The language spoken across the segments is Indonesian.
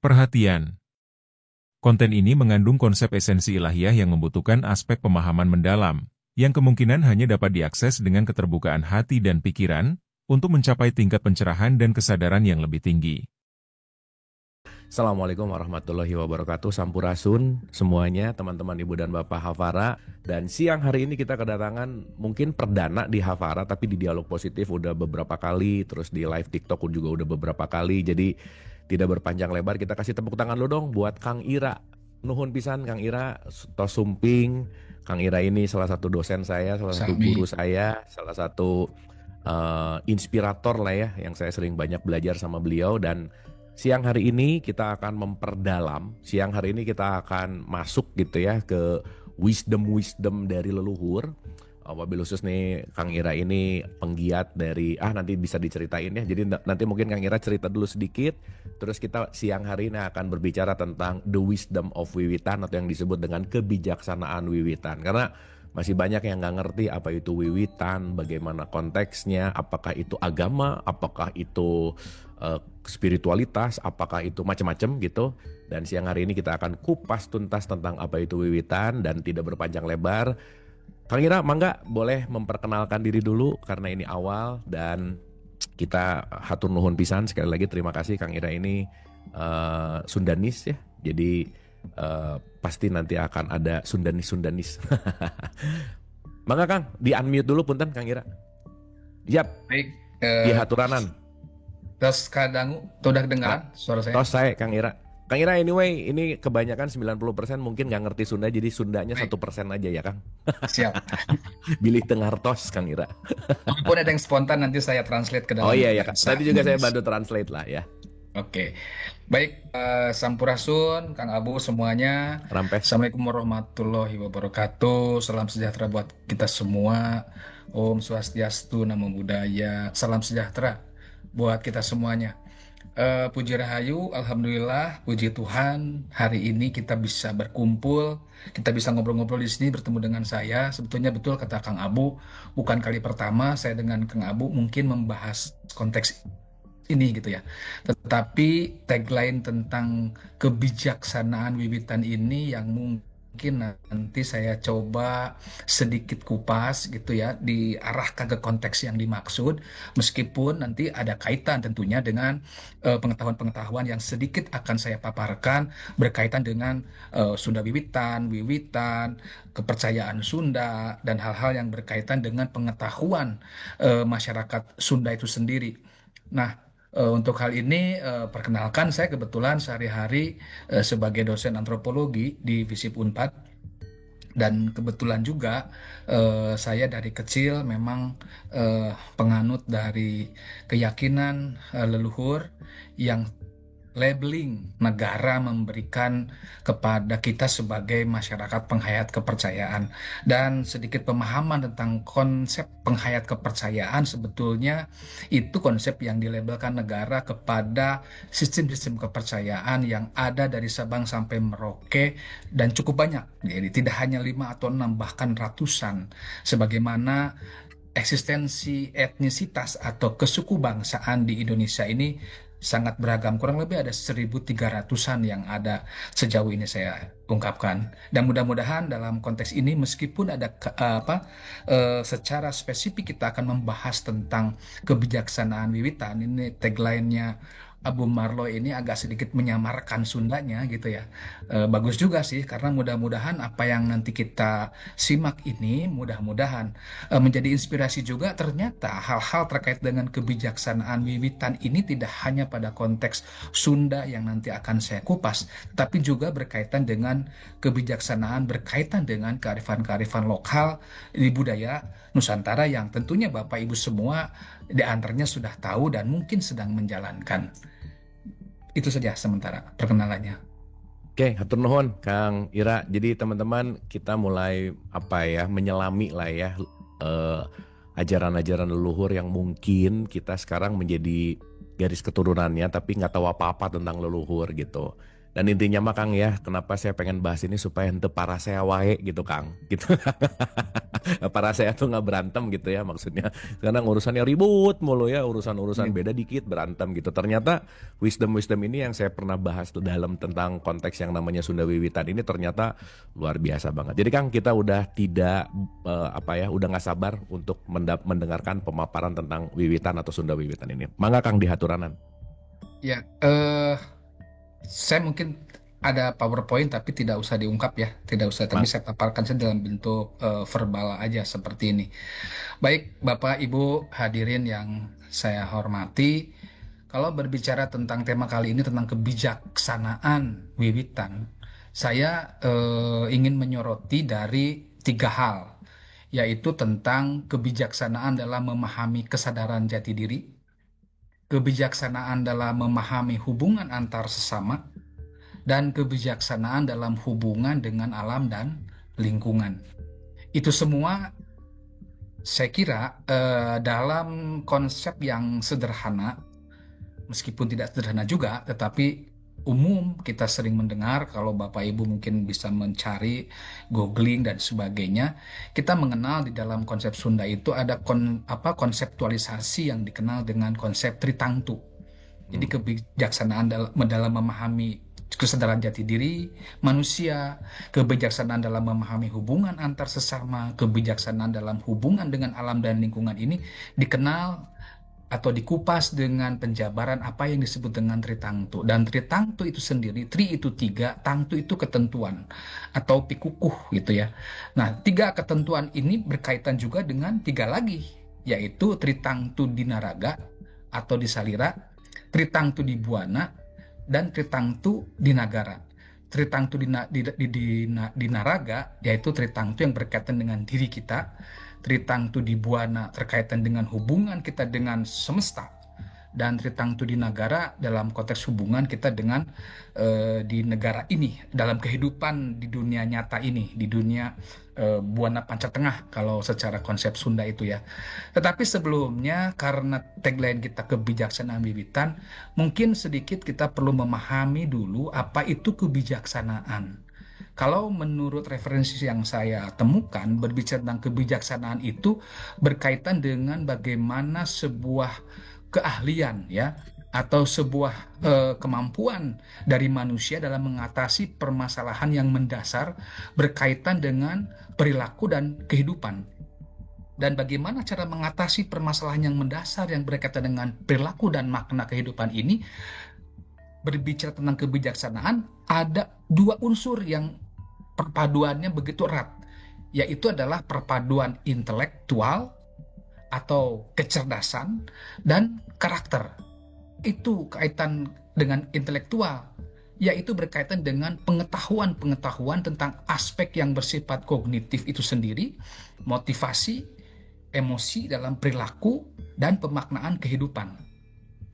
Perhatian! Konten ini mengandung konsep esensi ilahiyah yang membutuhkan aspek pemahaman mendalam, yang kemungkinan hanya dapat diakses dengan keterbukaan hati dan pikiran, untuk mencapai tingkat pencerahan dan kesadaran yang lebih tinggi. Assalamualaikum warahmatullahi wabarakatuh. Sampurasun semuanya, teman-teman ibu dan bapak Hafara. Dan siang hari ini kita kedatangan mungkin perdana di Hafara, tapi di Dialog Positif udah beberapa kali, terus di live TikTok juga udah beberapa kali. Jadi tidak berpanjang lebar, kita kasih tepuk tangan lo dong buat Kang Ira. Nuhun pisan Kang Ira, tos sumping. Kang Ira ini salah satu dosen saya, salah satu guru saya, salah satu inspirator lah ya, yang saya sering banyak belajar sama beliau. Dan siang hari ini kita akan memperdalam, siang hari ini kita akan masuk gitu ya ke wisdom dari leluhur. Wabil khusus nih Kang Ira ini penggiat dari, nanti bisa diceritain ya. Jadi nanti mungkin Kang Ira cerita dulu sedikit. Terus kita siang hari ini akan berbicara tentang the wisdom of wiwitan, atau yang disebut dengan kebijaksanaan wiwitan. Karena masih banyak yang nggak ngerti apa itu wiwitan, bagaimana konteksnya, apakah itu agama, apakah itu spiritualitas, apakah itu macam-macam gitu. Dan siang hari ini kita akan kupas tuntas tentang apa itu wiwitan. Dan tidak berpanjang lebar, Kang Ira mangga boleh memperkenalkan diri dulu karena ini awal. Dan kita hatur nuhun pisan sekali lagi, terima kasih Kang Ira ini Sundanis ya. Jadi pasti nanti akan ada Sundanis. Mangga Kang, di unmute dulu punten Kang Ira. Yap. Baik. Di haturanan. Terus kadangu, udah dengar suara saya? Tos saya Kang Ira. Kang Ira anyway, ini kebanyakan 90% mungkin nggak ngerti Sunda, jadi Sundanya 1% aja ya Kang. Siap. Bilih tengartos Kang Ira. Walaupun ada yang spontan nanti saya translate ke dalam. Oh iya ya Kang. Tadi juga saya bantu translate lah ya. Oke. Baik, Sampurasun, Kang Abu semuanya. Rampes. Assalamualaikum warahmatullahi wabarakatuh. Salam sejahtera buat kita semua. Om Swastiastu, Namo Buddhaya. Salam sejahtera buat kita semuanya. Puji Rahayu, Alhamdulillah, puji Tuhan, hari ini kita bisa berkumpul, kita bisa ngobrol-ngobrol di sini bertemu dengan saya. Sebetulnya betul kata Kang Abu, bukan kali pertama saya dengan Kang Abu mungkin membahas konteks ini gitu ya. Tetapi tagline tentang kebijaksanaan wiwitan ini yang mungkin nanti saya coba sedikit kupas gitu ya, diarahkan ke konteks yang dimaksud, meskipun nanti ada kaitan tentunya dengan pengetahuan-pengetahuan yang sedikit akan saya paparkan berkaitan dengan Sunda wiwitan, kepercayaan Sunda, dan hal-hal yang berkaitan dengan pengetahuan masyarakat Sunda itu sendiri. Nah, untuk hal ini, perkenalkan saya kebetulan sehari-hari sebagai dosen antropologi di FISIP Unpad. Dan kebetulan juga saya dari kecil memang penganut dari keyakinan leluhur yang labeling negara memberikan kepada kita sebagai masyarakat penghayat kepercayaan. Dan sedikit pemahaman tentang konsep penghayat kepercayaan, sebetulnya itu konsep yang dilabelkan negara kepada sistem-sistem kepercayaan yang ada dari Sabang sampai Merauke dan cukup banyak. Jadi tidak hanya 5 atau 6 bahkan ratusan, sebagaimana eksistensi etnisitas atau kesuku bangsaan di Indonesia ini sangat beragam, kurang lebih ada 1.300-an yang ada sejauh ini saya ungkapkan. Dan mudah-mudahan dalam konteks ini, meskipun ada secara spesifik kita akan membahas tentang kebijaksanaan wiwitan, ini tagline-nya Abu Marlo ini agak sedikit menyamarkan Sundanya gitu ya. Bagus juga sih, karena mudah-mudahan apa yang nanti kita simak ini mudah-mudahan menjadi inspirasi juga. Ternyata hal-hal terkait dengan kebijaksanaan wiwitan ini tidak hanya pada konteks Sunda yang nanti akan saya kupas, tapi juga berkaitan dengan kebijaksanaan, berkaitan dengan kearifan-kearifan lokal di budaya Nusantara yang tentunya Bapak Ibu semua di antaranya sudah tahu dan mungkin sedang menjalankan. Itu saja sementara perkenalannya. Oke, hatur nuhun Kang Ira. Jadi teman-teman, kita mulai menyelami lah ya ajaran-ajaran leluhur yang mungkin kita sekarang menjadi garis keturunannya tapi nggak tahu apa-apa tentang leluhur gitu. Dan intinya mah Kang ya, kenapa saya pengen bahas ini supaya ente para saya wae gitu Kang. Gitu. Para saya tuh nggak berantem gitu ya maksudnya. Karena urusannya ribut mulu ya, urusan-urusan Iya. beda dikit berantem gitu. Ternyata wisdom-wisdom ini yang saya pernah bahas tuh dalam tentang konteks yang namanya Sunda Wiwitan ini ternyata luar biasa banget. Jadi Kang kita udah tidak udah nggak sabar untuk mendengarkan pemaparan tentang Wiwitan atau Sunda Wiwitan ini. Mangga Kang dihaturanan. Ya, saya mungkin ada PowerPoint tapi tidak usah diungkap ya, tidak usah. Tapi saya paparkan saja dalam bentuk verbal aja seperti ini. Baik, Bapak Ibu hadirin yang saya hormati, kalau berbicara tentang tema kali ini tentang kebijaksanaan Wiwitan, saya ingin menyoroti dari 3 hal, yaitu tentang kebijaksanaan dalam memahami kesadaran jati diri, kebijaksanaan dalam memahami hubungan antar sesama, dan kebijaksanaan dalam hubungan dengan alam dan lingkungan. Itu semua saya kira dalam konsep yang sederhana, meskipun tidak sederhana juga, tetapi umum kita sering mendengar. Kalau Bapak Ibu mungkin bisa mencari, googling dan sebagainya, kita mengenal di dalam konsep Sunda itu ada konseptualisasi yang dikenal dengan konsep Tritangtu. Jadi kebijaksanaan dalam memahami kesadaran jati diri manusia, kebijaksanaan dalam memahami hubungan antar sesama, kebijaksanaan dalam hubungan dengan alam dan lingkungan ini dikenal atau dikupas dengan penjabaran apa yang disebut dengan Tritangtu. Dan Tritangtu itu sendiri, Tri itu 3, Tangtu itu ketentuan atau pikukuh gitu ya. Nah, 3 ketentuan ini berkaitan juga dengan 3 lagi, yaitu Tritangtu di Naraga atau di Salira, Tritangtu di Buana, dan Tritangtu di Nagara. Tritangtu di Naraga yaitu Tritangtu yang berkaitan dengan diri kita, Tritangtu di Buana terkaitan dengan hubungan kita dengan semesta, dan Tritangtu di Nagara dalam konteks hubungan kita dengan di negara ini, dalam kehidupan di dunia nyata ini, di dunia Buana Panca Tengah kalau secara konsep Sunda itu ya. Tetapi sebelumnya, karena tagline kita kebijaksanaan Wiwitan, mungkin sedikit kita perlu memahami dulu apa itu kebijaksanaan. Kalau menurut referensi yang saya temukan, berbicara tentang kebijaksanaan itu berkaitan dengan bagaimana sebuah keahlian ya, atau sebuah kemampuan dari manusia dalam mengatasi permasalahan yang mendasar berkaitan dengan perilaku dan kehidupan. Dan bagaimana cara mengatasi permasalahan yang mendasar yang berkaitan dengan perilaku dan makna kehidupan ini, berbicara tentang kebijaksanaan, ada 2 unsur yang perpaduannya begitu erat, yaitu adalah perpaduan intelektual atau kecerdasan dan karakter. Itu kaitan dengan intelektual, yaitu berkaitan dengan pengetahuan-pengetahuan tentang aspek yang bersifat kognitif itu sendiri, motivasi, emosi dalam perilaku, dan pemaknaan kehidupan.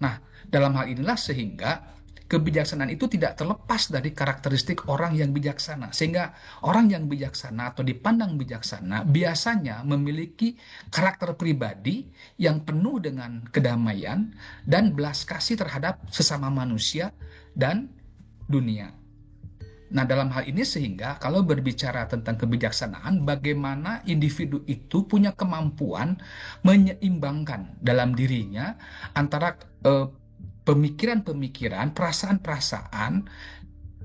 Nah, dalam hal inilah sehingga kebijaksanaan itu tidak terlepas dari karakteristik orang yang bijaksana. Sehingga orang yang bijaksana atau dipandang bijaksana biasanya memiliki karakter pribadi yang penuh dengan kedamaian dan belas kasih terhadap sesama manusia dan dunia. Nah, dalam hal ini sehingga kalau berbicara tentang kebijaksanaan, bagaimana individu itu punya kemampuan menyeimbangkan dalam dirinya antara pemikiran-pemikiran, perasaan-perasaan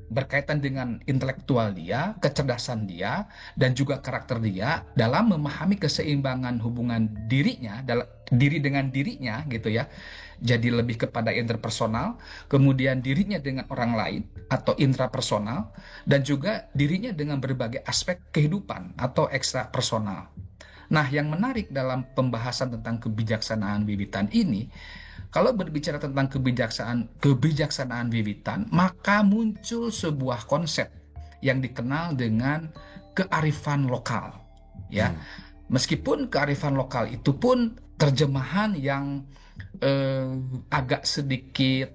berkaitan dengan intelektual dia, kecerdasan dia, dan juga karakter dia dalam memahami keseimbangan hubungan dirinya, diri dengan dirinya gitu ya. Jadi lebih kepada interpersonal, kemudian dirinya dengan orang lain atau intrapersonal, dan juga dirinya dengan berbagai aspek kehidupan atau ekstrapersonal. Nah, yang menarik dalam pembahasan tentang kebijaksanaan Wiwitan ini, kalau berbicara tentang kebijaksanaan Wiwitan, maka muncul sebuah konsep yang dikenal dengan kearifan lokal. Ya, meskipun kearifan lokal itu pun terjemahan yang agak sedikit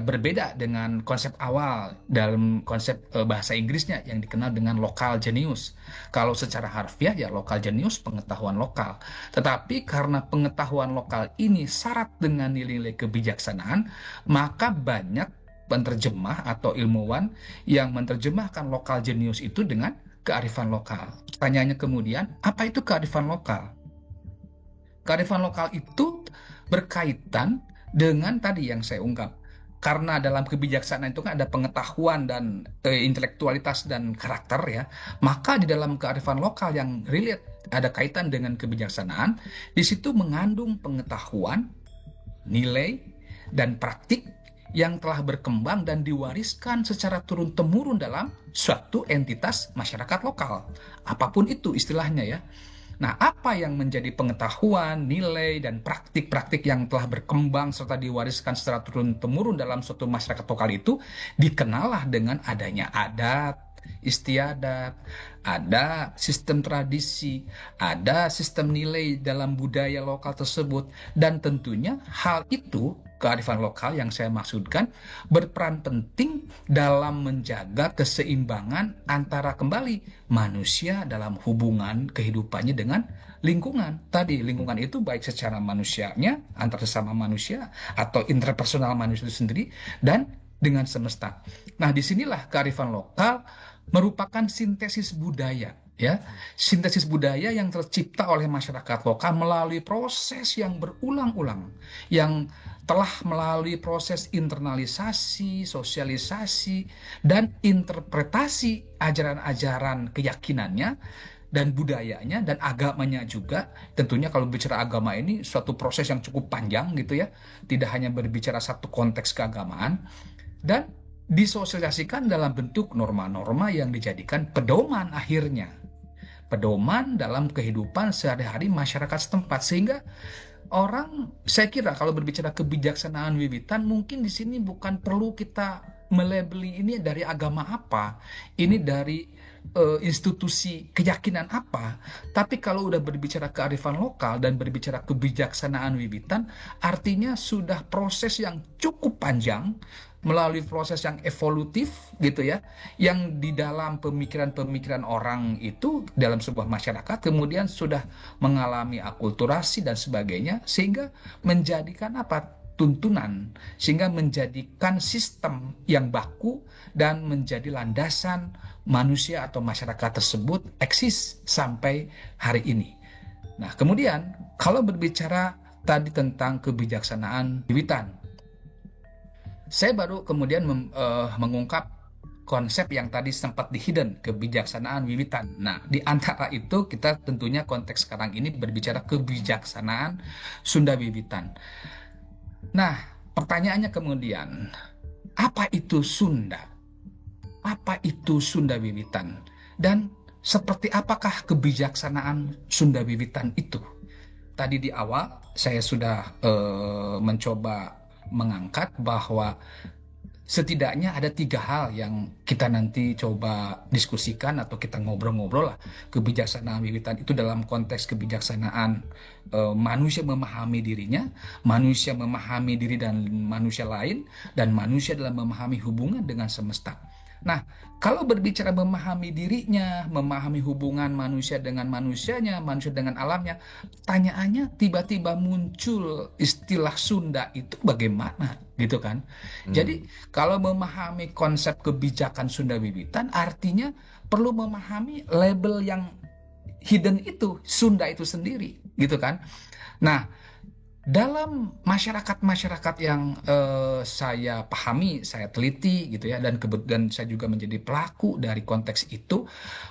berbeda dengan konsep awal dalam konsep bahasa Inggrisnya yang dikenal dengan local genius. Kalau secara harfiah ya local genius, pengetahuan lokal. Tetapi karena pengetahuan lokal ini syarat dengan nilai-nilai kebijaksanaan, maka banyak penerjemah atau ilmuwan yang menerjemahkan lokal genius itu dengan kearifan lokal. Pertanyaannya kemudian, apa itu kearifan lokal? Kearifan lokal itu berkaitan dengan tadi yang saya ungkap. Karena dalam kebijaksanaan itu kan ada pengetahuan dan intelektualitas dan karakter ya, maka di dalam kearifan lokal yang relate ada kaitan dengan kebijaksanaan, di situ mengandung pengetahuan, nilai, dan praktik yang telah berkembang dan diwariskan secara turun-temurun dalam suatu entitas masyarakat lokal. Apapun itu istilahnya ya. Nah, apa yang menjadi pengetahuan, nilai, dan praktik-praktik yang telah berkembang serta diwariskan secara turun-temurun dalam suatu masyarakat lokal itu dikenallah dengan adanya adat, istiadat, ada sistem tradisi, ada sistem nilai dalam budaya lokal tersebut, dan tentunya hal itu kearifan lokal yang saya maksudkan berperan penting dalam menjaga keseimbangan antara kembali manusia dalam hubungan kehidupannya dengan lingkungan. Tadi lingkungan itu baik secara manusianya, antar sesama manusia, atau interpersonal manusia itu sendiri, dan dengan semesta. Nah, disinilah kearifan lokal merupakan sintesis budaya. Ya, sintesis budaya yang tercipta oleh masyarakat lokal melalui proses yang berulang-ulang, yang telah melalui proses internalisasi, sosialisasi, dan interpretasi ajaran-ajaran keyakinannya dan budayanya dan agamanya juga. Tentunya kalau bicara agama ini suatu proses yang cukup panjang gitu ya, tidak hanya berbicara satu konteks keagamaan, dan disosialisasikan dalam bentuk norma-norma yang dijadikan pedoman akhirnya. Pedoman dalam kehidupan sehari-hari masyarakat setempat, sehingga orang, saya kira kalau berbicara kebijaksanaan wiwitan, mungkin di sini bukan perlu kita melabeli ini dari agama apa, ini dari institusi keyakinan apa, tapi kalau udah berbicara kearifan lokal dan berbicara kebijaksanaan wiwitan, artinya sudah proses yang cukup panjang melalui proses yang evolutif gitu ya, yang di dalam pemikiran-pemikiran orang itu dalam sebuah masyarakat kemudian sudah mengalami akulturasi dan sebagainya, sehingga menjadikan apa? Tuntunan, sehingga menjadikan sistem yang baku dan menjadi landasan manusia atau masyarakat tersebut eksis sampai hari ini. Nah, kemudian kalau berbicara tadi tentang kebijaksanaan wiwitan, saya baru kemudian mengungkap konsep yang tadi sempat di-hidden, kebijaksanaan wiwitan. Nah, di antara itu kita tentunya konteks sekarang ini berbicara kebijaksanaan Sunda wiwitan. Nah, pertanyaannya kemudian, apa itu Sunda? Apa itu Sunda wiwitan? Dan seperti apakah kebijaksanaan Sunda wiwitan itu? Tadi di awal saya sudah mencoba mengangkat bahwa setidaknya ada 3 hal yang kita nanti coba diskusikan atau kita ngobrol-ngobrol lah. Kebijaksanaan wiwitan itu dalam konteks kebijaksanaan manusia memahami dirinya, manusia memahami diri dan manusia lain, dan manusia dalam memahami hubungan dengan semesta. Nah, kalau berbicara memahami dirinya, memahami hubungan manusia dengan manusianya, manusia dengan alamnya, tanyaannya tiba-tiba muncul istilah Sunda itu bagaimana, gitu kan? Jadi, kalau memahami konsep kebijakan Sunda wiwitan, artinya perlu memahami label yang hidden itu, Sunda itu sendiri, gitu kan? Nah, dalam masyarakat-masyarakat yang saya pahami, saya teliti gitu ya, dan kemudian saya juga menjadi pelaku dari konteks itu,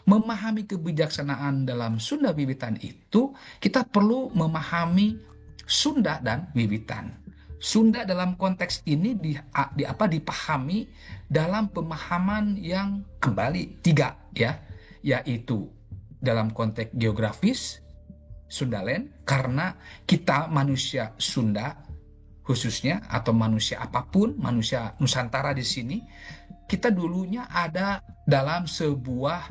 memahami kebijaksanaan dalam Sunda wiwitan itu, kita perlu memahami Sunda dan wiwitan. Sunda dalam konteks ini dipahami dalam pemahaman yang kembali 3 ya, yaitu dalam konteks geografis, Sundaland, karena kita manusia Sunda khususnya, atau manusia apapun, manusia Nusantara di sini, kita dulunya ada dalam sebuah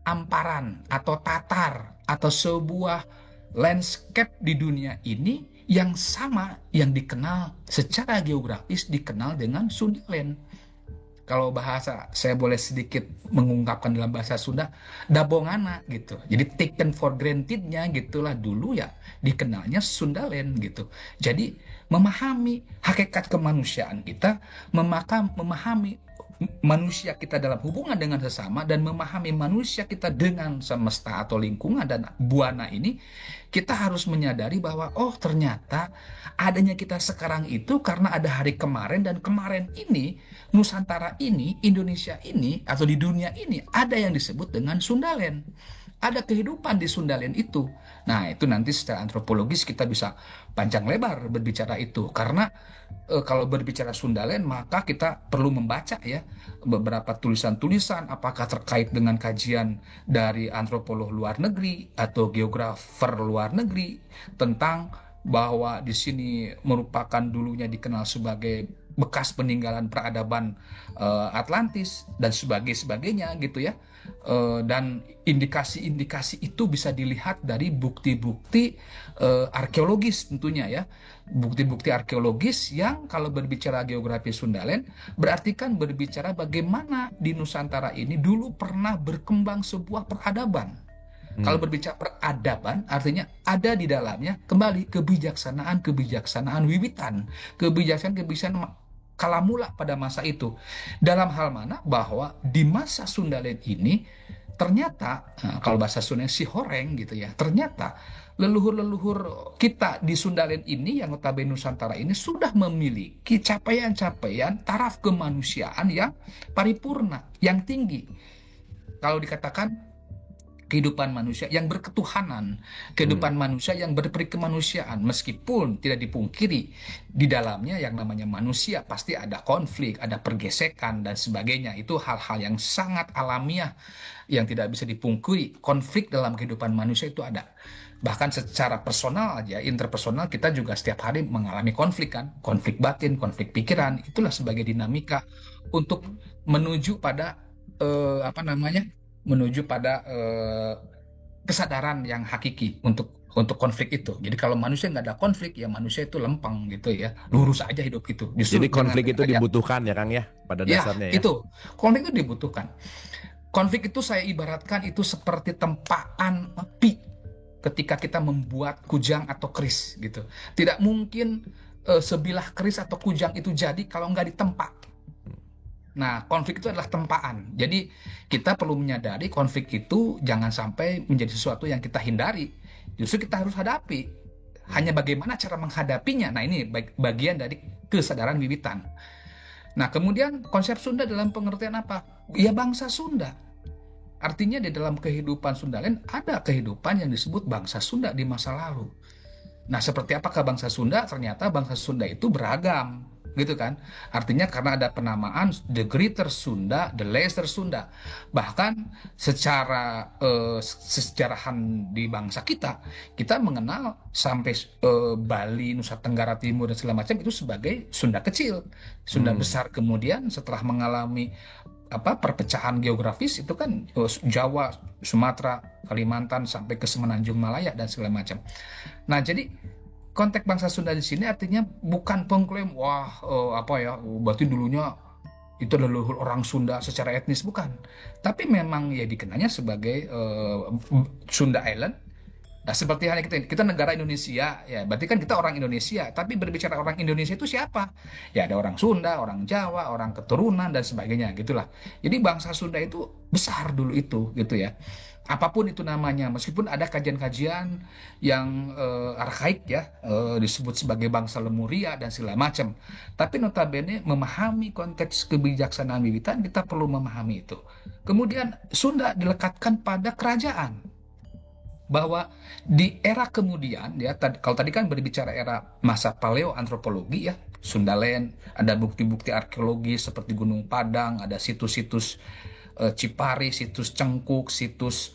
amparan atau tatar atau sebuah landscape di dunia ini yang sama, yang dikenal secara geografis dikenal dengan Sundaland. kalau bahasa saya boleh sedikit mengungkapkan dalam bahasa Sunda, dabongana gitu. Jadi taken for grantednya gitulah dulu ya dikenalnya Sundaland gitu. Jadi memahami hakikat kemanusiaan kita, memahami manusia kita dalam hubungan dengan sesama dan memahami manusia kita dengan semesta atau lingkungan dan buana ini, kita harus menyadari bahwa oh ternyata adanya kita sekarang itu karena ada hari kemarin, dan kemarin ini Nusantara ini, Indonesia ini, atau di dunia ini ada yang disebut dengan Sundaland. Ada kehidupan di Sundaland itu. Nah, itu nanti secara antropologis kita bisa panjang lebar berbicara itu. Karena kalau berbicara Sundaland, maka kita perlu membaca ya beberapa tulisan-tulisan, apakah terkait dengan kajian dari antropolog luar negeri atau geografer luar negeri tentang bahwa di sini merupakan dulunya dikenal sebagai bekas peninggalan peradaban Atlantis dan sebagainya gitu ya. Dan indikasi-indikasi itu bisa dilihat dari bukti-bukti arkeologis tentunya ya. Bukti-bukti arkeologis yang kalau berbicara geografi Sundaland berarti kan berbicara bagaimana di Nusantara ini dulu pernah berkembang sebuah peradaban. Kalau berbicara peradaban, artinya ada di dalamnya kembali kebijaksanaan wiwitan, kebijaksanaan kala mula pada masa itu. Dalam hal mana bahwa di masa Sundaland ini ternyata, kalau bahasa Sunda si horeng gitu ya, ternyata leluhur-leluhur kita di Sundaland ini yang notabene Nusantara ini sudah memiliki capaian-capaian taraf kemanusiaan yang paripurna, yang tinggi. Kalau dikatakan kehidupan manusia yang berketuhanan, kehidupan manusia yang berperikemanusiaan, meskipun tidak dipungkiri di dalamnya yang namanya manusia pasti ada konflik, ada pergesekan dan sebagainya. Itu hal-hal yang sangat alamiah yang tidak bisa dipungkiri. Konflik dalam kehidupan manusia itu ada. Bahkan secara personal aja, interpersonal kita juga setiap hari mengalami konflik kan, konflik batin, konflik pikiran. Itulah sebagai dinamika untuk menuju pada menuju pada kesadaran yang hakiki untuk konflik itu. Jadi kalau manusia nggak ada konflik, ya manusia itu lempeng gitu ya, lurus aja hidup itu. Jadi konflik itu dibutuhkan ya Kang ya, pada dasarnya ya. Itu konflik itu dibutuhkan. Konflik itu saya ibaratkan itu seperti tempaan api ketika kita membuat kujang atau keris gitu. Tidak mungkin sebilah keris atau kujang itu jadi kalau nggak ditempa. Nah, konflik itu adalah tempaan. Jadi kita perlu menyadari konflik itu jangan sampai menjadi sesuatu yang kita hindari. Justru kita harus hadapi. Hanya bagaimana cara menghadapinya. Nah, ini bagian dari kesadaran wiwitan. Nah, kemudian konsep Sunda dalam pengertian apa? Ya bangsa Sunda. Artinya di dalam kehidupan Sundaland ada kehidupan yang disebut bangsa Sunda di masa lalu. Nah, seperti apakah bangsa Sunda? Ternyata bangsa Sunda itu beragam. Gitu kan, artinya karena ada penamaan the Greater Sunda, the Lesser Sunda. Bahkan secara sesejarahan di bangsa kita mengenal sampai Bali, Nusa Tenggara Timur dan segala macam itu sebagai Sunda kecil. Sunda besar kemudian setelah mengalami perpecahan geografis itu kan Jawa, Sumatera, Kalimantan sampai ke Semenanjung Malaya dan segala macam. Nah, jadi konteks bangsa Sunda di sini artinya bukan pengklaim berarti dulunya itu leluhur orang Sunda secara etnis, bukan. Tapi memang ya dikenalnya sebagai Sunda Island. Nah, seperti halnya kita negara Indonesia ya, berarti kan kita orang Indonesia. Tapi berbicara orang Indonesia itu siapa? Ya ada orang Sunda, orang Jawa, orang keturunan dan sebagainya gitulah. Jadi bangsa Sunda itu besar dulu itu gitu ya. Apapun itu namanya, meskipun ada kajian-kajian yang arkaik ya, disebut sebagai bangsa Lemuria dan segala macam. Tapi notabene memahami konteks kebijaksanaan wiwitan kita perlu memahami itu. Kemudian Sunda dilekatkan pada kerajaan. Bahwa di era kemudian ya, kalau tadi kan berbicara era masa paleoantropologi ya, Sundaland, ada bukti-bukti arkeologi seperti Gunung Padang, ada situs-situs Cipari, situs Cengkuk, situs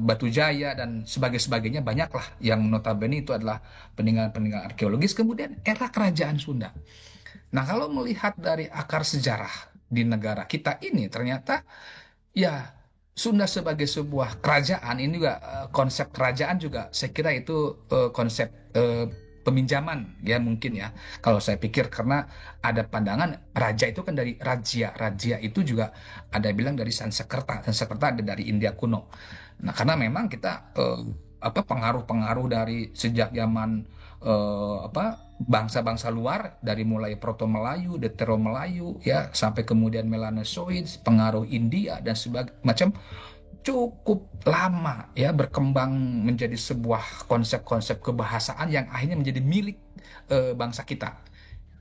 Batu Jaya dan sebagainya, banyaklah yang notabene itu adalah peninggalan-peninggalan arkeologis. Kemudian era kerajaan Sunda. Nah, kalau melihat dari akar sejarah di negara kita ini, ternyata ya Sunda sebagai sebuah kerajaan ini juga konsep kerajaan juga saya kira itu konsep peminjaman ya mungkin ya. Kalau saya pikir karena ada pandangan raja itu kan dari rajya. Rajya itu juga ada bilang dari Sanskerta. Sanskerta ada dari India kuno. Nah, karena memang kita pengaruh-pengaruh dari sejak zaman bangsa-bangsa luar dari mulai Proto Melayu, Deutero Melayu ya sampai kemudian Melanosoid, pengaruh India dan macam cukup lama ya berkembang menjadi sebuah konsep-konsep kebahasaan yang akhirnya menjadi milik bangsa kita.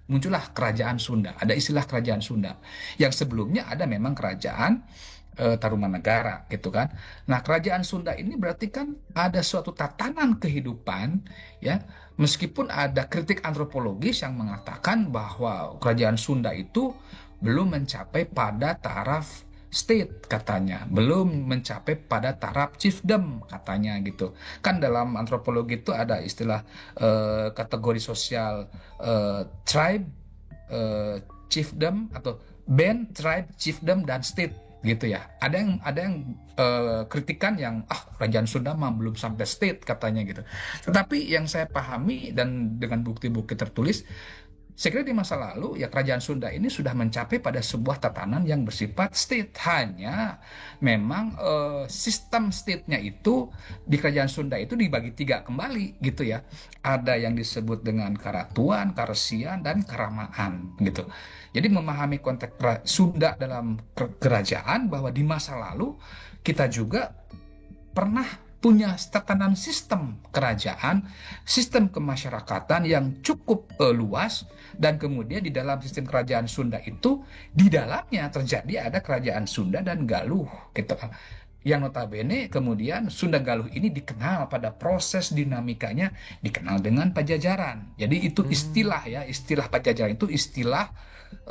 Muncullah kerajaan Sunda, ada istilah kerajaan Sunda. Yang sebelumnya ada memang kerajaan Tarumanegara gitu kan. Nah, kerajaan Sunda ini berarti kan ada suatu tatanan kehidupan ya, meskipun ada kritik antropologis yang mengatakan bahwa kerajaan Sunda itu belum mencapai pada taraf state katanya, belum mencapai pada taraf chiefdom katanya gitu. Kan dalam antropologi itu ada istilah kategori sosial tribe, chiefdom atau band, tribe, chiefdom dan state gitu ya. Ada yang kritikan yang kerajaan Sunda mah belum sampai state katanya gitu. Tetapi yang saya pahami dan dengan bukti-bukti tertulis, saya kira di masa lalu ya kerajaan Sunda ini sudah mencapai pada sebuah tatanan yang bersifat state. Hanya memang sistem state-nya itu di kerajaan Sunda itu dibagi 3 kembali gitu ya. Ada yang disebut dengan Karatuan, Karesian, dan Karamaan gitu. Jadi memahami konteks Sunda dalam kerajaan bahwa di masa lalu kita juga pernah punya tatanan sistem kerajaan, sistem kemasyarakatan yang cukup luas, dan kemudian di dalam sistem kerajaan Sunda itu di dalamnya terjadi ada kerajaan Sunda dan Galuh gitu kan. Yang notabene kemudian Sunda Galuh ini dikenal pada proses dinamikanya dikenal dengan Pajajaran. Jadi itu istilah ya, istilah Pajajaran itu istilah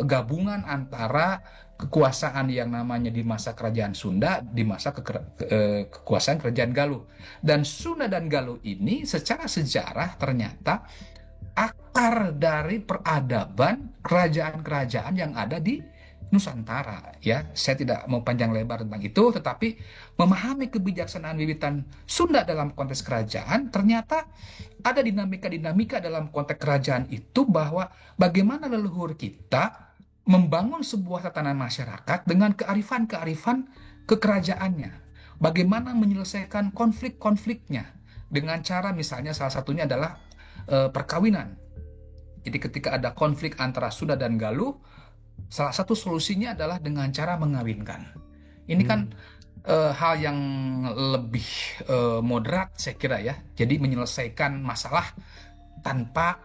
gabungan antara kekuasaan yang namanya di masa kerajaan Sunda di masa kekuasaan kerajaan Galuh. Dan Sunda dan Galuh ini secara sejarah ternyata akar dari peradaban kerajaan-kerajaan yang ada di Nusantara ya. Saya tidak mau panjang lebar tentang itu, tetapi memahami kebijaksanaan wiwitan Sunda dalam konteks kerajaan, ternyata ada dinamika-dinamika dalam konteks kerajaan itu bahwa bagaimana leluhur kita membangun sebuah tatanan masyarakat dengan kearifan-kearifan kekerajaannya. Bagaimana menyelesaikan konflik-konfliknya dengan cara misalnya salah satunya adalah perkawinan. Jadi ketika ada konflik antara Sunda dan Galuh, salah satu solusinya adalah dengan cara mengawinkan. Ini kan hal yang lebih moderat saya kira ya. Jadi menyelesaikan masalah tanpa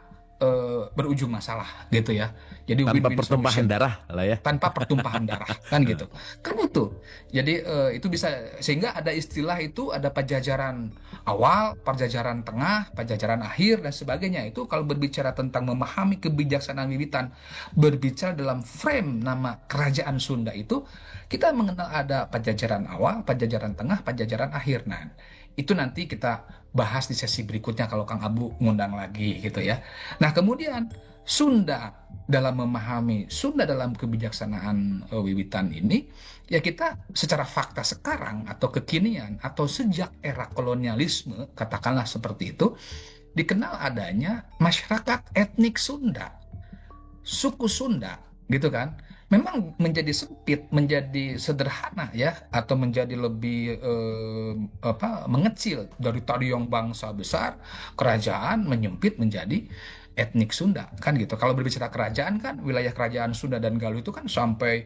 berujung masalah gitu ya. Jadi tanpa win-win pertumpahan solution. darah lah ya. Tanpa pertumpahan darah kan gitu. Kan itu. Jadi itu bisa sehingga ada istilah itu ada Pajajaran awal, Pajajaran tengah, Pajajaran akhir dan sebagainya. Itu kalau berbicara tentang memahami kebijaksanaan wiwitan, berbicara dalam frame nama kerajaan Sunda itu, kita mengenal ada Pajajaran awal, Pajajaran tengah, Pajajaran akhir. Nah, itu nanti kita bahas di sesi berikutnya kalau Kang Abu ngundang lagi gitu ya. Nah, kemudian Sunda dalam memahami Sunda dalam kebijaksanaan wiwitan ini, ya kita secara fakta sekarang atau kekinian atau sejak era kolonialisme, katakanlah seperti itu, dikenal adanya masyarakat etnik Sunda, suku Sunda, gitu kan. Memang menjadi sempit, menjadi sederhana ya, atau menjadi lebih mengecil dari tadi yang bangsa besar, kerajaan menyempit menjadi etnik Sunda kan gitu. Kalau berbicara kerajaan kan wilayah kerajaan Sunda dan Galuh itu kan sampai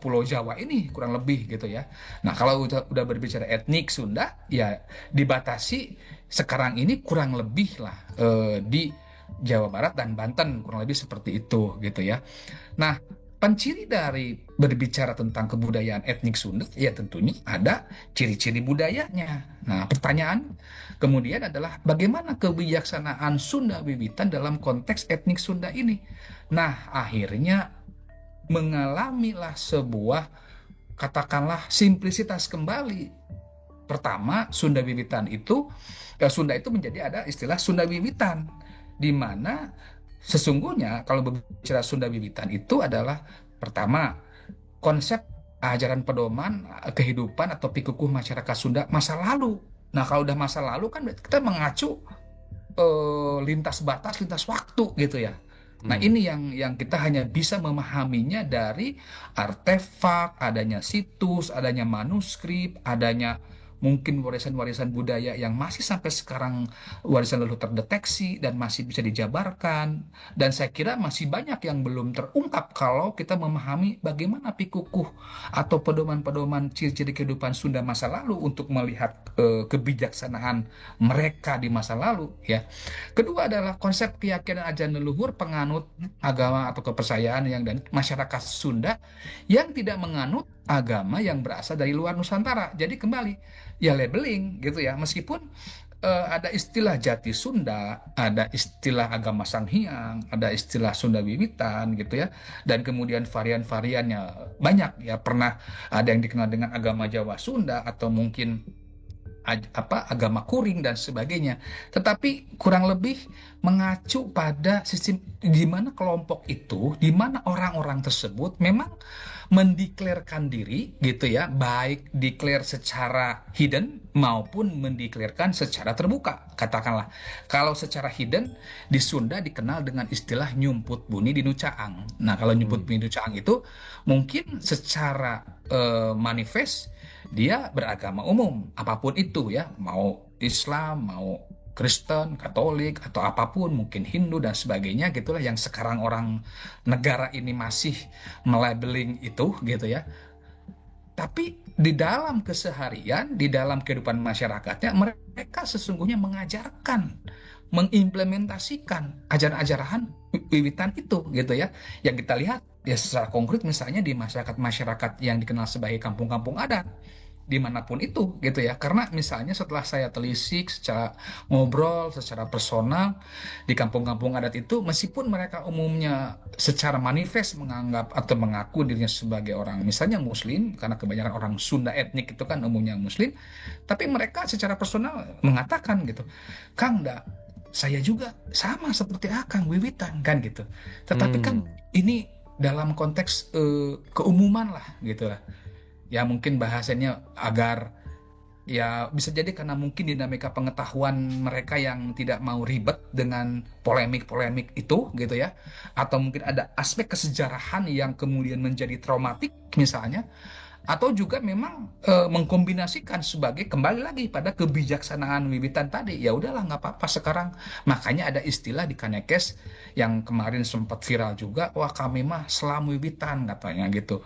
Pulau Jawa ini kurang lebih gitu ya. Nah, kalau udah berbicara etnik Sunda ya dibatasi sekarang ini kurang lebih lah di Jawa Barat dan Banten, kurang lebih seperti itu gitu ya. Nah, penciri dari berbicara tentang kebudayaan etnik Sunda ya tentunya ada ciri-ciri budayanya. Nah, pertanyaan kemudian adalah bagaimana kebijaksanaan Sunda wiwitan dalam konteks etnik Sunda ini. Nah, akhirnya mengalamilah sebuah katakanlah simplisitas kembali. Pertama, Sunda wiwitan itu Sunda itu menjadi ada istilah Sunda wiwitan, di mana sesungguhnya kalau berbicara Sunda wiwitan itu adalah pertama konsep ajaran pedoman kehidupan atau pikukuh masyarakat Sunda masa lalu. Nah, kalau udah masa lalu kan kita mengacu lintas batas, lintas waktu gitu ya. Nah, Hmm. ini yang kita hanya bisa memahaminya dari artefak, adanya situs, adanya manuskrip, adanya mungkin warisan-warisan budaya yang masih sampai sekarang warisan leluhur terdeteksi dan masih bisa dijabarkan. Dan saya kira masih banyak yang belum terungkap kalau kita memahami bagaimana pikukuh atau pedoman-pedoman ciri-ciri kehidupan Sunda masa lalu untuk melihat kebijaksanaan mereka di masa lalu ya. Kedua adalah konsep keyakinan ajaran leluhur penganut agama atau kepercayaan yang dan masyarakat Sunda yang tidak menganut agama yang berasal dari luar Nusantara. Jadi kembali ya labeling gitu ya. Meskipun ada istilah Jati Sunda, ada istilah agama Sanghyang, ada istilah Sunda Wiwitan gitu ya. Dan kemudian varian-variannya banyak ya. Pernah ada yang dikenal dengan agama Jawa Sunda atau mungkin agama kuring dan sebagainya. Tetapi kurang lebih mengacu pada sistem di mana kelompok itu, di mana orang-orang tersebut memang mendeklarkan diri gitu ya, baik declare secara hidden maupun mendeklarkan secara terbuka. Katakanlah, kalau secara hidden di Sunda dikenal dengan istilah nyumput buni di Nucaang. Nah, kalau nyumput buni di Nucaang itu mungkin secara manifest dia beragama umum, apapun itu ya, mau Islam, mau Kristen, Katolik, atau apapun, mungkin Hindu dan sebagainya gitulah yang sekarang orang negara ini masih melabeling itu gitu ya. Tapi di dalam keseharian, di dalam kehidupan masyarakatnya, mereka sesungguhnya mengajarkan, mengimplementasikan ajaran-ajaran wiwitan itu gitu ya. Yang kita lihat ya secara konkret misalnya di masyarakat-masyarakat yang dikenal sebagai kampung-kampung adat dimanapun itu gitu ya, karena misalnya setelah saya telisik secara ngobrol secara personal di kampung-kampung adat itu, meskipun mereka umumnya secara manifest menganggap atau mengaku dirinya sebagai orang misalnya Muslim, karena kebanyakan orang Sunda etnik itu kan umumnya Muslim, tapi mereka secara personal mengatakan gitu, Kang, saya juga sama seperti Akang wiwitan kan gitu, tetapi kan ini dalam konteks keumuman lah gitu lah. Ya mungkin bahasanya agar ya bisa jadi karena mungkin dinamika pengetahuan mereka yang tidak mau ribet dengan polemik-polemik itu gitu ya, atau mungkin ada aspek kesejarahan yang kemudian menjadi traumatik misalnya, atau juga memang mengkombinasikan sebagai kembali lagi pada kebijaksanaan wiwitan tadi. Ya udahlah nggak apa-apa sekarang, makanya ada istilah di Kanekes yang kemarin sempat viral juga, wah kami mah Selam wiwitan katanya gitu.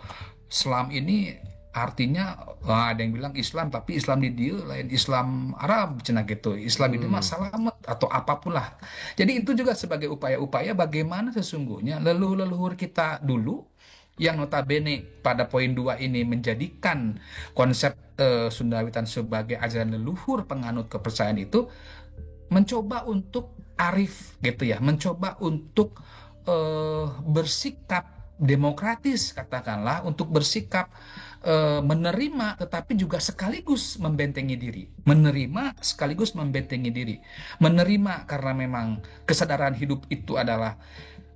Selam ini artinya ada yang bilang Islam, tapi Islam di dia lain Islam Arab cina gitu. Islam itu mah salamet atau apapun lah. Jadi itu juga sebagai upaya-upaya bagaimana sesungguhnya leluhur-leluhur kita dulu yang notabene pada poin 2 ini menjadikan konsep Sunda Wiwitan sebagai ajaran leluhur penganut kepercayaan itu mencoba untuk arif gitu ya, mencoba untuk bersikap demokratis katakanlah, untuk bersikap menerima tetapi juga sekaligus membentengi diri, menerima sekaligus membentengi diri, menerima karena memang kesadaran hidup itu adalah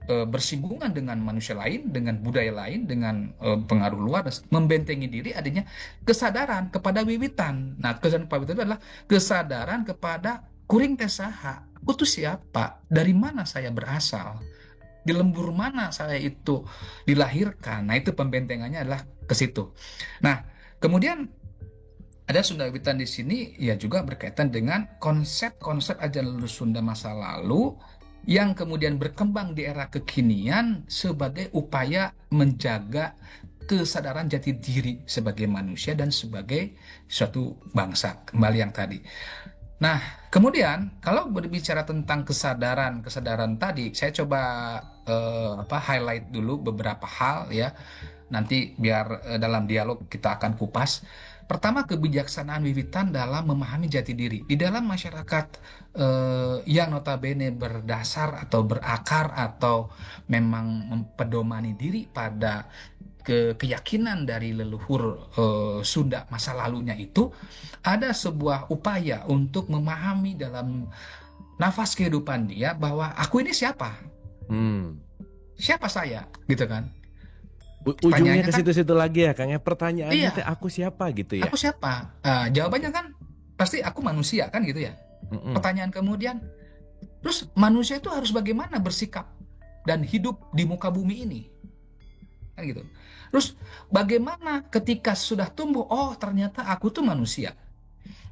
bersinggungan dengan manusia lain, dengan budaya lain, dengan pengaruh luar, membentengi diri adanya kesadaran kepada wiwitan. Nah, kesadaran kepada wiwitan itu adalah kesadaran kepada kuring teh saha, itu siapa, dari mana saya berasal, di lembur mana saya itu dilahirkan. Nah, itu pembentengannya adalah ke situ. Nah, kemudian ada Sunda Wiwitan di sini ya juga berkaitan dengan konsep-konsep ajaran leluhur Sunda masa lalu yang kemudian berkembang di era kekinian sebagai upaya menjaga kesadaran jati diri sebagai manusia dan sebagai suatu bangsa. Kembali yang tadi. Nah, kemudian kalau berbicara tentang kesadaran tadi, saya coba highlight dulu beberapa hal ya. Nanti biar dalam dialog kita akan kupas. Pertama, kebijaksanaan wiwitan dalam memahami jati diri di dalam masyarakat yang notabene berdasar atau berakar atau memang mempedomani diri pada keyakinan dari leluhur Sunda masa lalunya itu, ada sebuah upaya untuk memahami dalam nafas kehidupan dia bahwa aku ini siapa, siapa saya, gitu kan? Ujungnya ke kan, situ-situ lagi ya, Kang ya. Pertanyaannya iya, aku siapa gitu ya? aku siapa? Jawabannya kan pasti aku manusia kan gitu ya. Pertanyaan kemudian, Terus manusia itu harus bagaimana bersikap dan hidup di muka bumi ini, kan gitu. Terus bagaimana ketika sudah tumbuh, oh ternyata aku tuh manusia.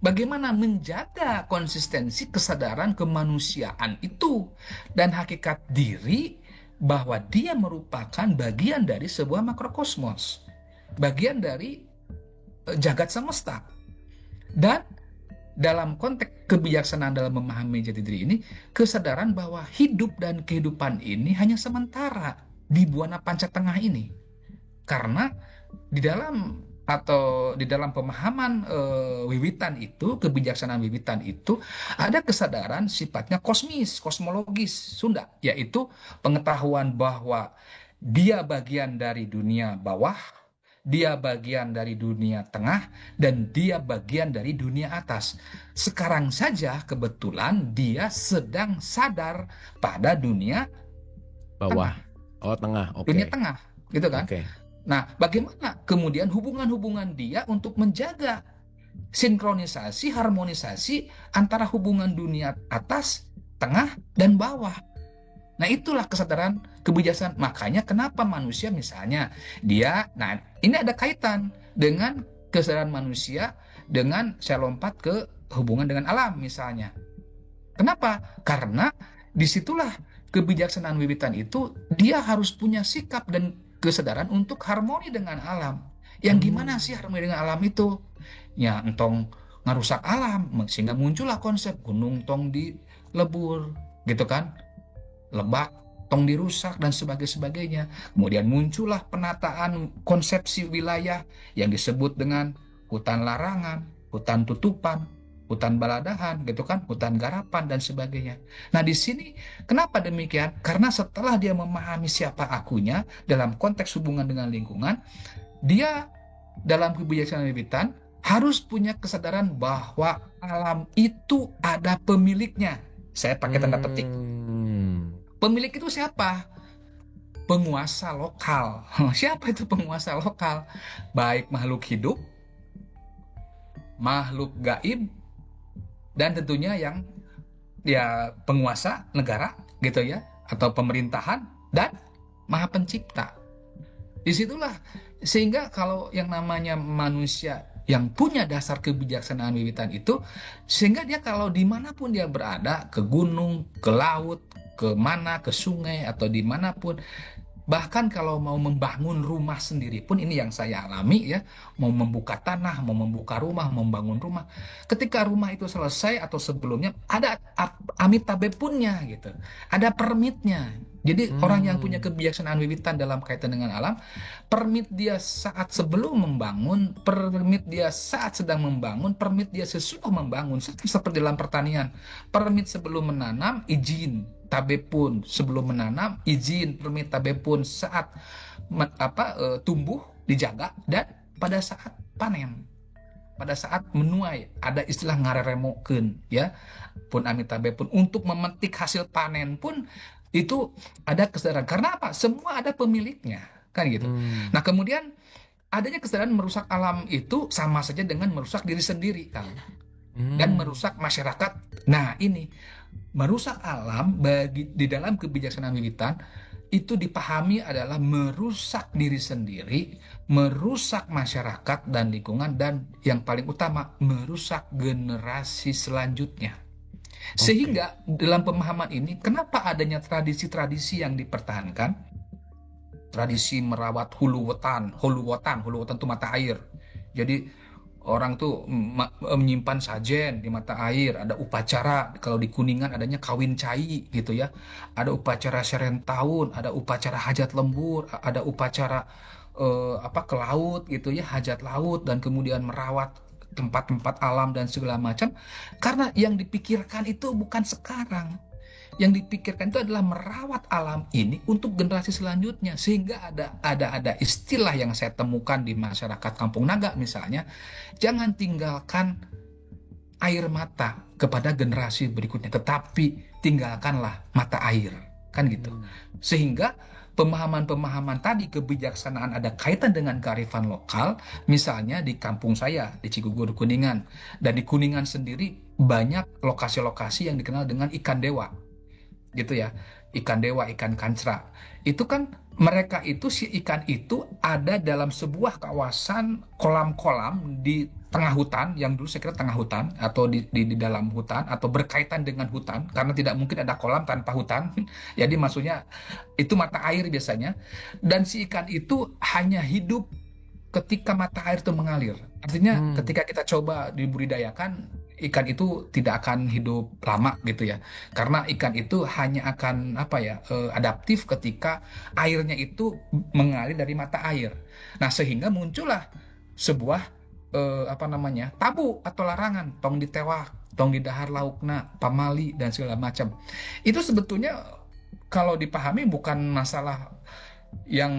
Bagaimana menjaga konsistensi kesadaran kemanusiaan itu dan hakikat diri bahwa dia merupakan bagian dari sebuah makrokosmos, bagian dari jagat semesta. Dan dalam konteks kebijaksanaan dalam memahami jati diri ini, kesadaran bahwa hidup dan kehidupan ini hanya sementara di buana panca tengah ini. Karena di dalam pemahaman wiwitan itu, kebijaksanaan wiwitan itu, ada kesadaran sifatnya kosmis, kosmologis Sunda, yaitu pengetahuan bahwa dia bagian dari dunia bawah, dia bagian dari dunia tengah, dan dia bagian dari dunia atas. Sekarang saja kebetulan dia sedang sadar pada dunia Bawah. tengah. Oh, tengah. Oke. Dunia tengah, gitu kan? Oke. Nah, bagaimana kemudian hubungan-hubungan dia untuk menjaga sinkronisasi, harmonisasi antara hubungan dunia atas, tengah, dan bawah. Nah, itulah kesadaran kebijaksanaan. Makanya kenapa manusia misalnya nah ini ada kaitan dengan kesadaran manusia dengan saya lompat ke hubungan dengan alam misalnya. Kenapa? Karena disitulah kebijaksanaan wiwitan itu dia harus punya sikap dan kesadaran untuk harmoni dengan alam. Yang gimana sih harmoni dengan alam itu? Ya, entong ngarusak alam, sehingga muncullah konsep gunung tong dilebur, gitu kan? Lebak tong dirusak dan sebagainya. Kemudian muncullah penataan konsepsi wilayah yang disebut dengan hutan larangan, hutan tutupan, hutan baladahan, gitu kan, hutan garapan dan sebagainya. Nah, di sini kenapa demikian? Karena setelah dia memahami siapa akunya dalam konteks hubungan dengan lingkungan, dia dalam kebijaksanaan wiwitan harus punya kesadaran bahwa alam itu ada pemiliknya. Saya pakai tanda petik. Pemilik itu siapa? Penguasa lokal. Siapa itu penguasa lokal? Baik makhluk hidup, makhluk gaib, dan tentunya yang ya penguasa negara gitu ya, atau pemerintahan, dan maha pencipta. Disitulah sehingga kalau yang namanya manusia yang punya dasar kebijaksanaan wiwitan itu, sehingga dia kalau dimanapun dia berada, ke gunung, ke laut, ke mana, ke sungai, atau dimanapun, bahkan kalau mau membangun rumah sendiri pun, ini yang saya alami ya, mau membuka tanah, mau membuka rumah, membangun rumah, ketika rumah itu selesai atau sebelumnya ada amitabha-punnya gitu, ada permitnya. Jadi orang yang punya kebijaksanaan wiwitan dalam kaitan dengan alam, permit dia saat sebelum membangun, permit dia saat sedang membangun, permit dia sesudah membangun, seperti dalam pertanian, permit sebelum menanam, izin tabe pun sebelum menanam, izin permit tabe pun saat tumbuh dijaga, dan pada saat panen, pada saat menuai, ada istilah ngareremokeun ya, pun amitabe pun untuk memetik hasil panen pun itu ada kesadaran. Karena apa? Semua ada pemiliknya, kan gitu. Nah, kemudian adanya kesadaran merusak alam itu sama saja dengan merusak diri sendiri kan, dan merusak masyarakat. Nah, ini merusak alam di dalam kebijaksanaan wiwitan itu dipahami adalah merusak diri sendiri, merusak masyarakat dan lingkungan, dan yang paling utama merusak generasi selanjutnya. Sehingga dalam pemahaman ini, kenapa adanya tradisi-tradisi yang dipertahankan? Tradisi merawat hulu wetan itu mata air. Jadi orang tuh menyimpan sajen di mata air, ada upacara, kalau di Kuningan adanya kawin cai gitu ya, ada upacara seren tahun, ada upacara hajat lembur, ada upacara ke laut gitu ya, hajat laut, dan kemudian merawat tempat-tempat alam dan segala macam. Karena yang dipikirkan itu bukan sekarang, yang dipikirkan itu adalah merawat alam ini untuk generasi selanjutnya. Sehingga ada istilah yang saya temukan di masyarakat Kampung Naga misalnya, jangan tinggalkan air mata kepada generasi berikutnya, tetapi tinggalkanlah mata air, kan gitu. Sehingga pemahaman-pemahaman tadi, kebijaksanaan ada kaitan dengan kearifan lokal. Misalnya di kampung saya, di Cigugur Kuningan, dan di Kuningan sendiri banyak lokasi-lokasi yang dikenal dengan ikan dewa. gitu ya, ikan dewa, ikan kancra. Itu kan mereka itu si ikan itu ada dalam sebuah kawasan kolam-kolam di tengah hutan yang dulu saya kira tengah hutan atau di dalam hutan atau berkaitan dengan hutan karena tidak mungkin ada kolam tanpa hutan. Jadi maksudnya itu mata air biasanya dan si ikan itu hanya hidup ketika mata air itu mengalir. Artinya ketika kita coba dibudidayakan, ikan itu tidak akan hidup lama gitu ya. Karena ikan itu hanya akan adaptif ketika airnya itu mengalir dari mata air. Nah, sehingga muncullah sebuah tabu atau larangan, tong ditewak, tong didahar laukna, pamali dan segala macam. Itu sebetulnya kalau dipahami bukan masalah yang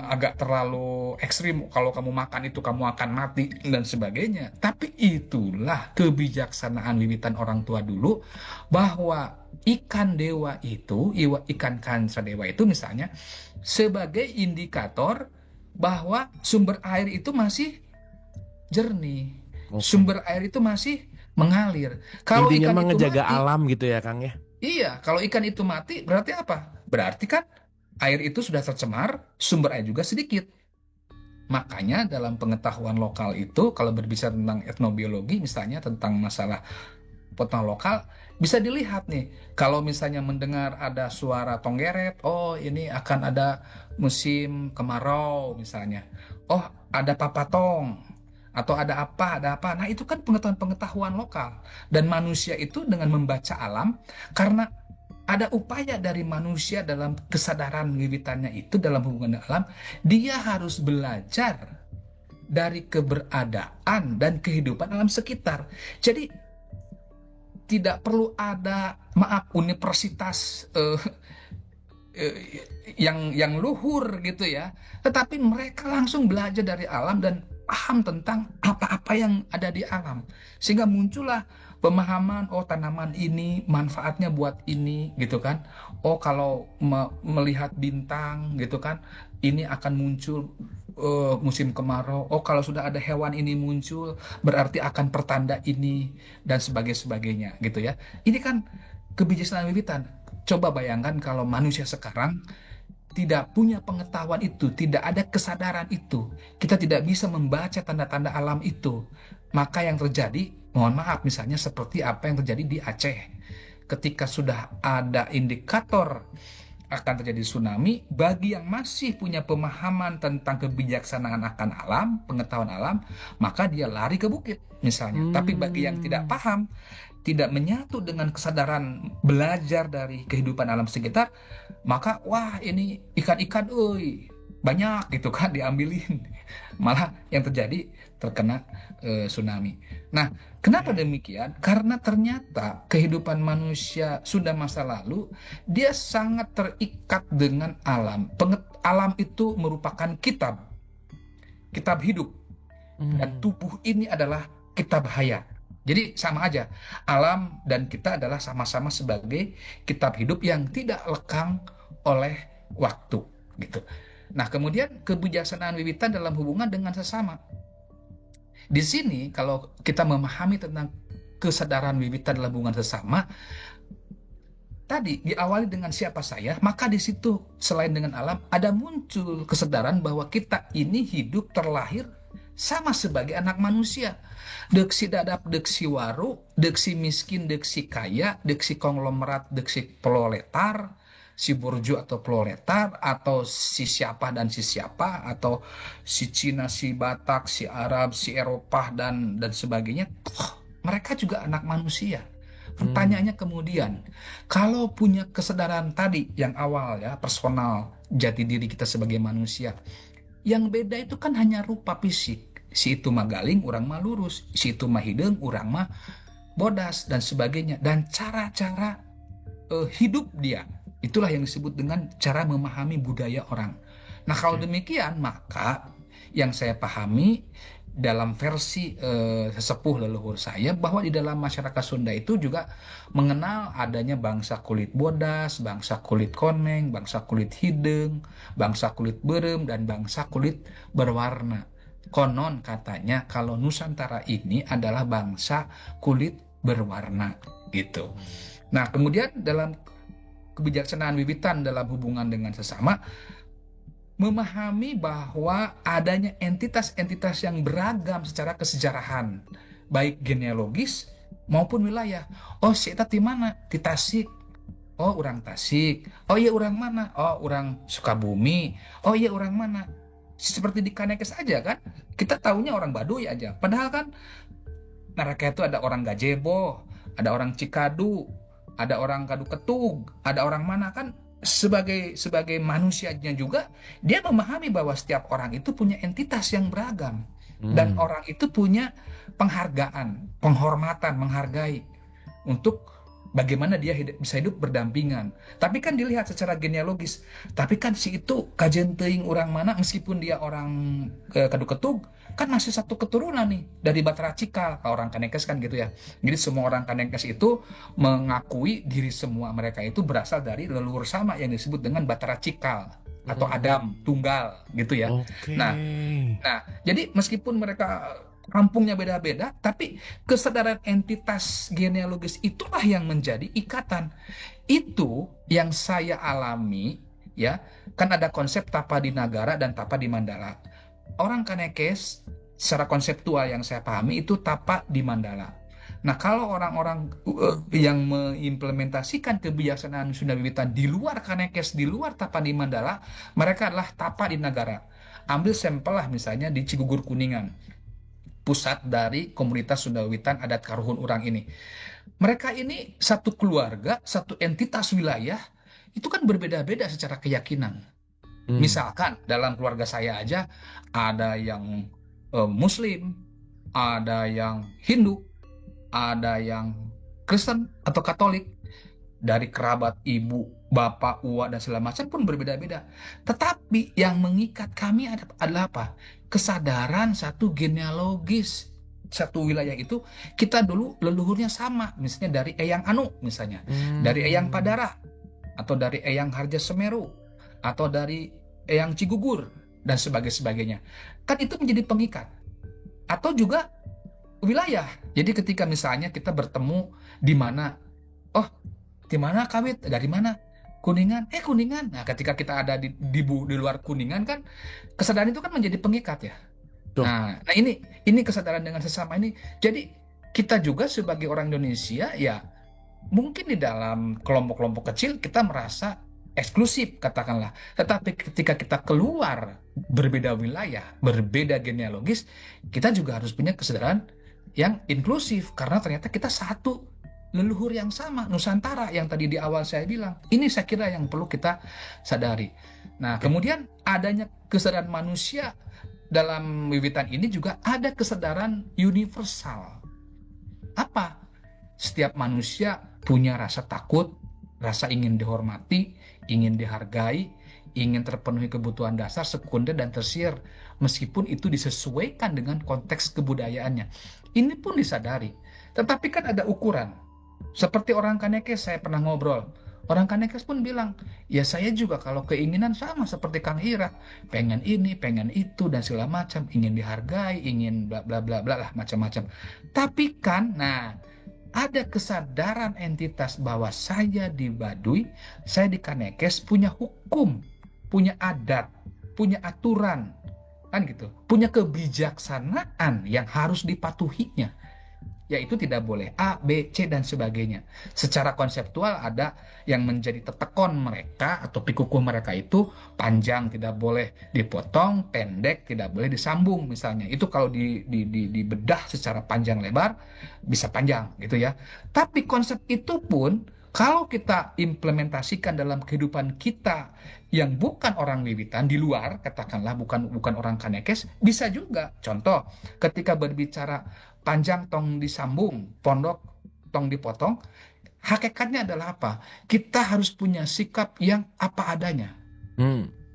agak terlalu ekstrim, kalau kamu makan itu kamu akan mati dan sebagainya. Tapi itulah kebijaksanaan wiwitan orang tua dulu bahwa ikan dewa itu, ikan kansa dewa itu misalnya sebagai indikator bahwa sumber air itu masih jernih. Sumber air itu masih mengalir. Kalau Intinya ikan mah itu ngejaga mati, alam gitu ya Kang ya. iya, kalau ikan itu mati berarti apa? Berarti kan air itu sudah tercemar, sumber air juga sedikit. Makanya dalam pengetahuan lokal itu, kalau berbicara tentang etnobiologi, misalnya tentang masalah potongan lokal, bisa dilihat nih, kalau misalnya mendengar ada suara tonggeret, oh ini akan ada musim kemarau misalnya. Oh ada papatong, atau ada apa. Nah itu kan pengetahuan lokal. Dan manusia itu dengan membaca alam, karena ada upaya dari manusia dalam kesadaran wiwitannya itu dalam hubungan alam, dia harus belajar dari keberadaan dan kehidupan alam sekitar. Jadi tidak perlu ada universitas yang luhur gitu ya, tetapi mereka langsung belajar dari alam dan paham tentang apa-apa yang ada di alam, sehingga muncullah pemahaman, oh tanaman ini manfaatnya buat ini gitu kan, oh kalau melihat bintang gitu kan ini akan muncul musim kemarau, oh kalau sudah ada hewan ini muncul berarti akan pertanda ini dan sebagainya gitu ya. Ini kan kebijaksanaan wiwitan. Coba bayangkan kalau manusia sekarang tidak punya pengetahuan itu, tidak ada kesadaran itu, kita tidak bisa membaca tanda-tanda alam itu, maka yang terjadi, mohon maaf, misalnya seperti apa yang terjadi di Aceh. Ketika sudah ada indikator akan terjadi tsunami, bagi yang masih punya pemahaman tentang kebijaksanaan akan alam, pengetahuan alam, maka dia lari ke bukit misalnya. Tapi bagi yang tidak paham, tidak menyatu dengan kesadaran belajar dari kehidupan alam sekitar, maka wah ini ikan-ikan banyak gitu kan diambilin. Malah yang terjadi terkena tsunami. Nah, kenapa demikian? Karena ternyata kehidupan manusia sudah masa lalu, dia sangat terikat dengan alam. Alam itu merupakan kitab hidup. Dan tubuh ini adalah kitab hayat. Jadi sama aja, alam dan kita adalah sama-sama sebagai kitab hidup yang tidak lekang oleh waktu gitu. Nah, kemudian kebijaksanaan wiwitan dalam hubungan dengan sesama. Di sini kalau kita memahami tentang kesadaran wiwitan dalam hubungan sesama, tadi diawali dengan siapa saya, maka di situ selain dengan alam ada muncul kesadaran bahwa kita ini hidup terlahir sama sebagai anak manusia. Deksi dadap, deksi waru, deksi miskin, deksi kaya, deksi konglomerat, deksi proletar, si burju atau proletar, atau si siapa dan si siapa, atau si Cina, si Batak, si Arab, si Eropah dan sebagainya. Mereka juga anak manusia. Pertanyaannya kemudian, kalau punya kesadaran tadi yang awal ya, personal, jati diri kita sebagai manusia, yang beda itu kan hanya rupa fisik. Si itu mah galing, urang mah lurus. Si itu mah hideung, urang mah bodas dan sebagainya. Dan cara-cara hidup dia, itulah yang disebut dengan cara memahami budaya orang. Nah, kalau demikian, maka yang saya pahami dalam versi sesepuh leluhur saya, bahwa di dalam masyarakat Sunda itu juga mengenal adanya bangsa kulit bodas, bangsa kulit koneng, bangsa kulit hideng, bangsa kulit berem, dan bangsa kulit berwarna. Konon katanya kalau Nusantara ini adalah bangsa kulit berwarna gitu. Nah, kemudian dalam kebijaksanaan wiwitan dalam hubungan dengan sesama, memahami bahwa adanya entitas-entitas yang beragam secara kesejarahan, baik genealogis maupun wilayah. Oh, si eta di mana? Di Tasik. Oh, orang Tasik. Oh iya, orang mana? Oh, orang Sukabumi. Oh iya, orang mana? Seperti di Kanekes aja kan, kita taunya orang Baduy aja. Padahal kan mereka itu ada orang Gajebo, ada orang Cikadu, ada orang Kadu Ketug, ada orang mana kan. Sebagai manusianya juga, dia memahami bahwa setiap orang itu punya entitas yang beragam, dan orang itu punya penghargaan, penghormatan, menghargai untuk bagaimana dia bisa hidup berdampingan. Tapi kan dilihat secara genealogis, tapi kan si itu kajen teuing orang mana, meskipun dia orang Kadu Ketug, kan masih satu keturunan nih dari Batara Cikal. Kalau orang Kanekes kan gitu ya. Jadi semua orang Kanekes itu mengakui diri semua mereka itu berasal dari leluhur sama yang disebut dengan Batara Cikal atau Adam Tunggal gitu ya. Oke. Nah, jadi meskipun mereka kampungnya beda-beda, tapi kesadaran entitas genealogis itulah yang menjadi ikatan. Itu yang saya alami ya. Kan ada konsep tapa di Nagara dan tapa di Mandala. Orang Kanekes secara konseptual yang saya pahami itu tapa di Mandala. Nah, kalau orang-orang yang mengimplementasikan kebijaksanaan Sunda Wiwitan di luar Kanekes, di luar tapa di Mandala, mereka adalah tapa di Nagara. Ambil sampel lah misalnya di Cigugur Kuningan, pusat dari komunitas Sunda Wiwitan adat Karuhun Urang ini. Mereka ini satu keluarga, satu entitas wilayah, itu kan berbeda-beda secara keyakinan. Misalkan dalam keluarga saya aja ada yang Muslim, ada yang Hindu, ada yang Kristen atau Katolik. Dari kerabat ibu, bapak, uwa, dan segala macam pun berbeda-beda. Tetapi yang mengikat kami adalah apa? Kesadaran satu genealogis. Satu wilayah itu kita dulu leluhurnya sama. Misalnya dari Eyang Anu misalnya. Dari Eyang Padara. Atau dari Eyang Harja Semeru. Atau dari Eyang Cigugur. Dan sebagainya. Kan itu menjadi pengikat. Atau juga wilayah. Jadi ketika misalnya kita bertemu di mana, oh, di mana Kawit? Dari mana? Kuningan. Kuningan. Nah, ketika kita ada di luar Kuningan kan, kesadaran itu kan menjadi pengikat ya. Nah, ini kesadaran dengan sesama ini. Jadi kita juga sebagai orang Indonesia ya, mungkin di dalam kelompok-kelompok kecil kita merasa eksklusif katakanlah. Tetapi ketika kita keluar berbeda wilayah, berbeda genealogis, kita juga harus punya kesadaran yang inklusif karena ternyata kita satu leluhur yang sama, Nusantara yang tadi di awal saya bilang. Ini saya kira yang perlu kita sadari. Nah, kemudian adanya kesadaran manusia dalam wiwitan ini juga ada kesadaran universal. Apa? Setiap manusia punya rasa takut, rasa ingin dihormati, ingin dihargai, ingin terpenuhi kebutuhan dasar sekunder dan tersier, meskipun itu disesuaikan dengan konteks kebudayaannya. Ini pun disadari. Tetapi kan ada ukuran. Seperti orang Kanekes saya pernah ngobrol. Orang Kanekes pun bilang, ya saya juga kalau keinginan sama seperti Kang Ira, pengen ini, pengen itu dan segala macam, ingin dihargai, ingin bla bla bla bla lah macam-macam. Tapi kan, nah, ada kesadaran entitas bahwa saya di Baduy, saya di Kanekes punya hukum, punya adat, punya aturan, kan gitu, punya kebijaksanaan yang harus dipatuhinya. Yaitu tidak boleh A, B, C, dan sebagainya. Secara konseptual ada yang menjadi tetekon mereka atau pikukuh mereka itu panjang, tidak boleh dipotong, pendek, tidak boleh disambung misalnya. Itu kalau dibedah secara panjang lebar, bisa panjang gitu ya. Tapi konsep itu pun kalau kita implementasikan dalam kehidupan kita yang bukan orang Wiwitan, di luar, katakanlah bukan orang Kanekes, bisa juga. Contoh, ketika berbicara panjang tong disambung, pondok tong dipotong, hakikatnya adalah apa? Kita harus punya sikap yang apa adanya.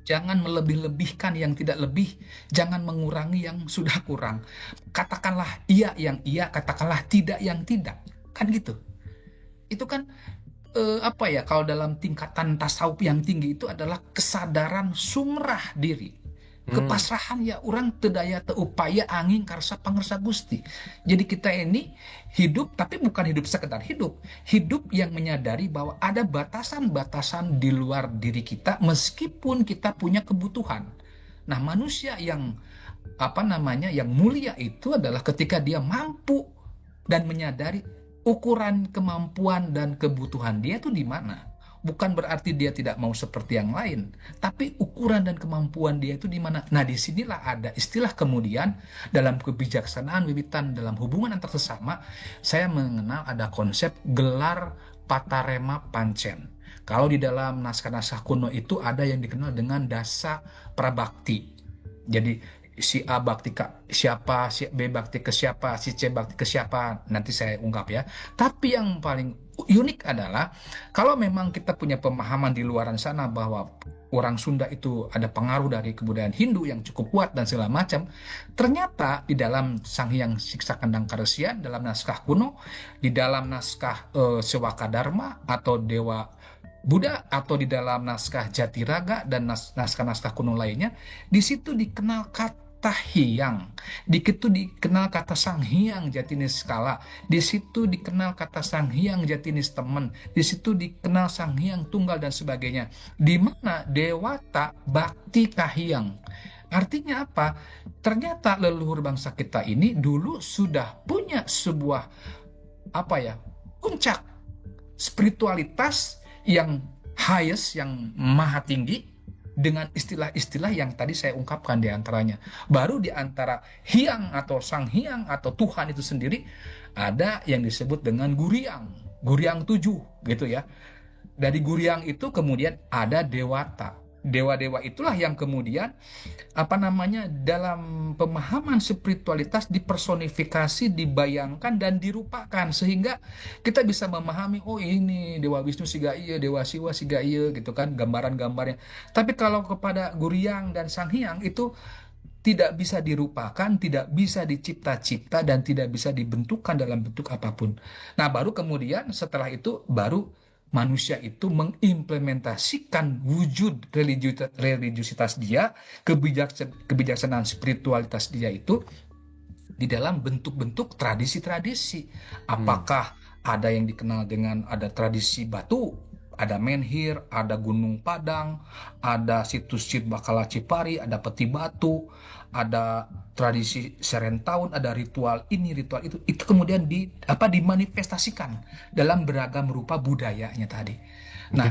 Jangan melebih-lebihkan yang tidak lebih, jangan mengurangi yang sudah kurang. Katakanlah iya yang iya, katakanlah tidak yang tidak. Kan gitu. Itu kan kalau dalam tingkatan tasawuf yang tinggi itu adalah kesadaran sumrah diri. Kepasrahan ya orang tedaya teupaya angin karsa pangersa Gusti. Jadi kita ini hidup tapi bukan hidup sekedar hidup. Hidup yang menyadari bahwa ada batasan-batasan di luar diri kita meskipun kita punya kebutuhan. Nah, manusia yang yang mulia itu adalah ketika dia mampu dan menyadari ukuran kemampuan dan kebutuhan dia itu di mana. Bukan berarti dia tidak mau seperti yang lain, tapi ukuran dan kemampuan dia itu di mana. Nah, disinilah ada istilah kemudian dalam kebijaksanaan wiwitan dalam hubungan antar sesama, saya mengenal ada konsep gelar patarema pancen. Kalau di dalam naskah-naskah kuno itu ada yang dikenal dengan dasa prabakti. Jadi si A bakti ke siapa, si B bakti ke siapa, si C bakti ke siapa, nanti saya ungkap ya. Tapi yang paling unik adalah kalau memang kita punya pemahaman di luaran sana bahwa orang Sunda itu ada pengaruh dari kebudayaan Hindu yang cukup kuat dan segala macam, ternyata di dalam Sang Hyang Siksa Kandang Karesian, dalam naskah kuno, di dalam naskah Sewaka Dharma atau Dewa Buddha, atau di dalam naskah Jatiraga dan naskah-naskah kuno lainnya, di situ dikenal kata hyang, di situ dikenal kata Sang Hyang Jatinis Kala, di situ dikenal kata Sang Hyang Jatinis Temen, di situ dikenal Sang Hyang Tunggal dan sebagainya, di mana Dewata Bakti Kahyang. Artinya apa? Ternyata leluhur bangsa kita ini dulu sudah punya sebuah puncak spiritualitas yang highest, yang maha tinggi, dengan istilah-istilah yang tadi saya ungkapkan di antaranya. Baru di antara Hyang atau Sang Hyang atau Tuhan itu sendiri ada yang disebut dengan Guryang 7 gitu ya. Dari Guryang itu kemudian ada Dewata. Dewa-dewa itulah yang kemudian dalam pemahaman spiritualitas dipersonifikasi, dibayangkan dan dirupakan sehingga kita bisa memahami, oh ini Dewa Wisnu siga ieu, Dewa Siwa siga ieu gitu kan, gambaran-gambarnya. Tapi kalau kepada Guryang dan Sang Hyang itu tidak bisa dirupakan, tidak bisa dicipta-cipta dan tidak bisa dibentukkan dalam bentuk apapun. Nah, baru kemudian setelah itu baru manusia itu mengimplementasikan wujud religiusitas dia, kebijaksanaan spiritualitas dia itu di dalam bentuk-bentuk tradisi-tradisi. Apakah ada yang dikenal dengan ada tradisi batu, ada menhir, ada gunung Padang, ada situs Bakala Cipari, ada peti batu, ada tradisi serentahun, ada ritual ini, ritual itu kemudian dimanifestasikan dalam beragam rupa budayanya tadi. Nah,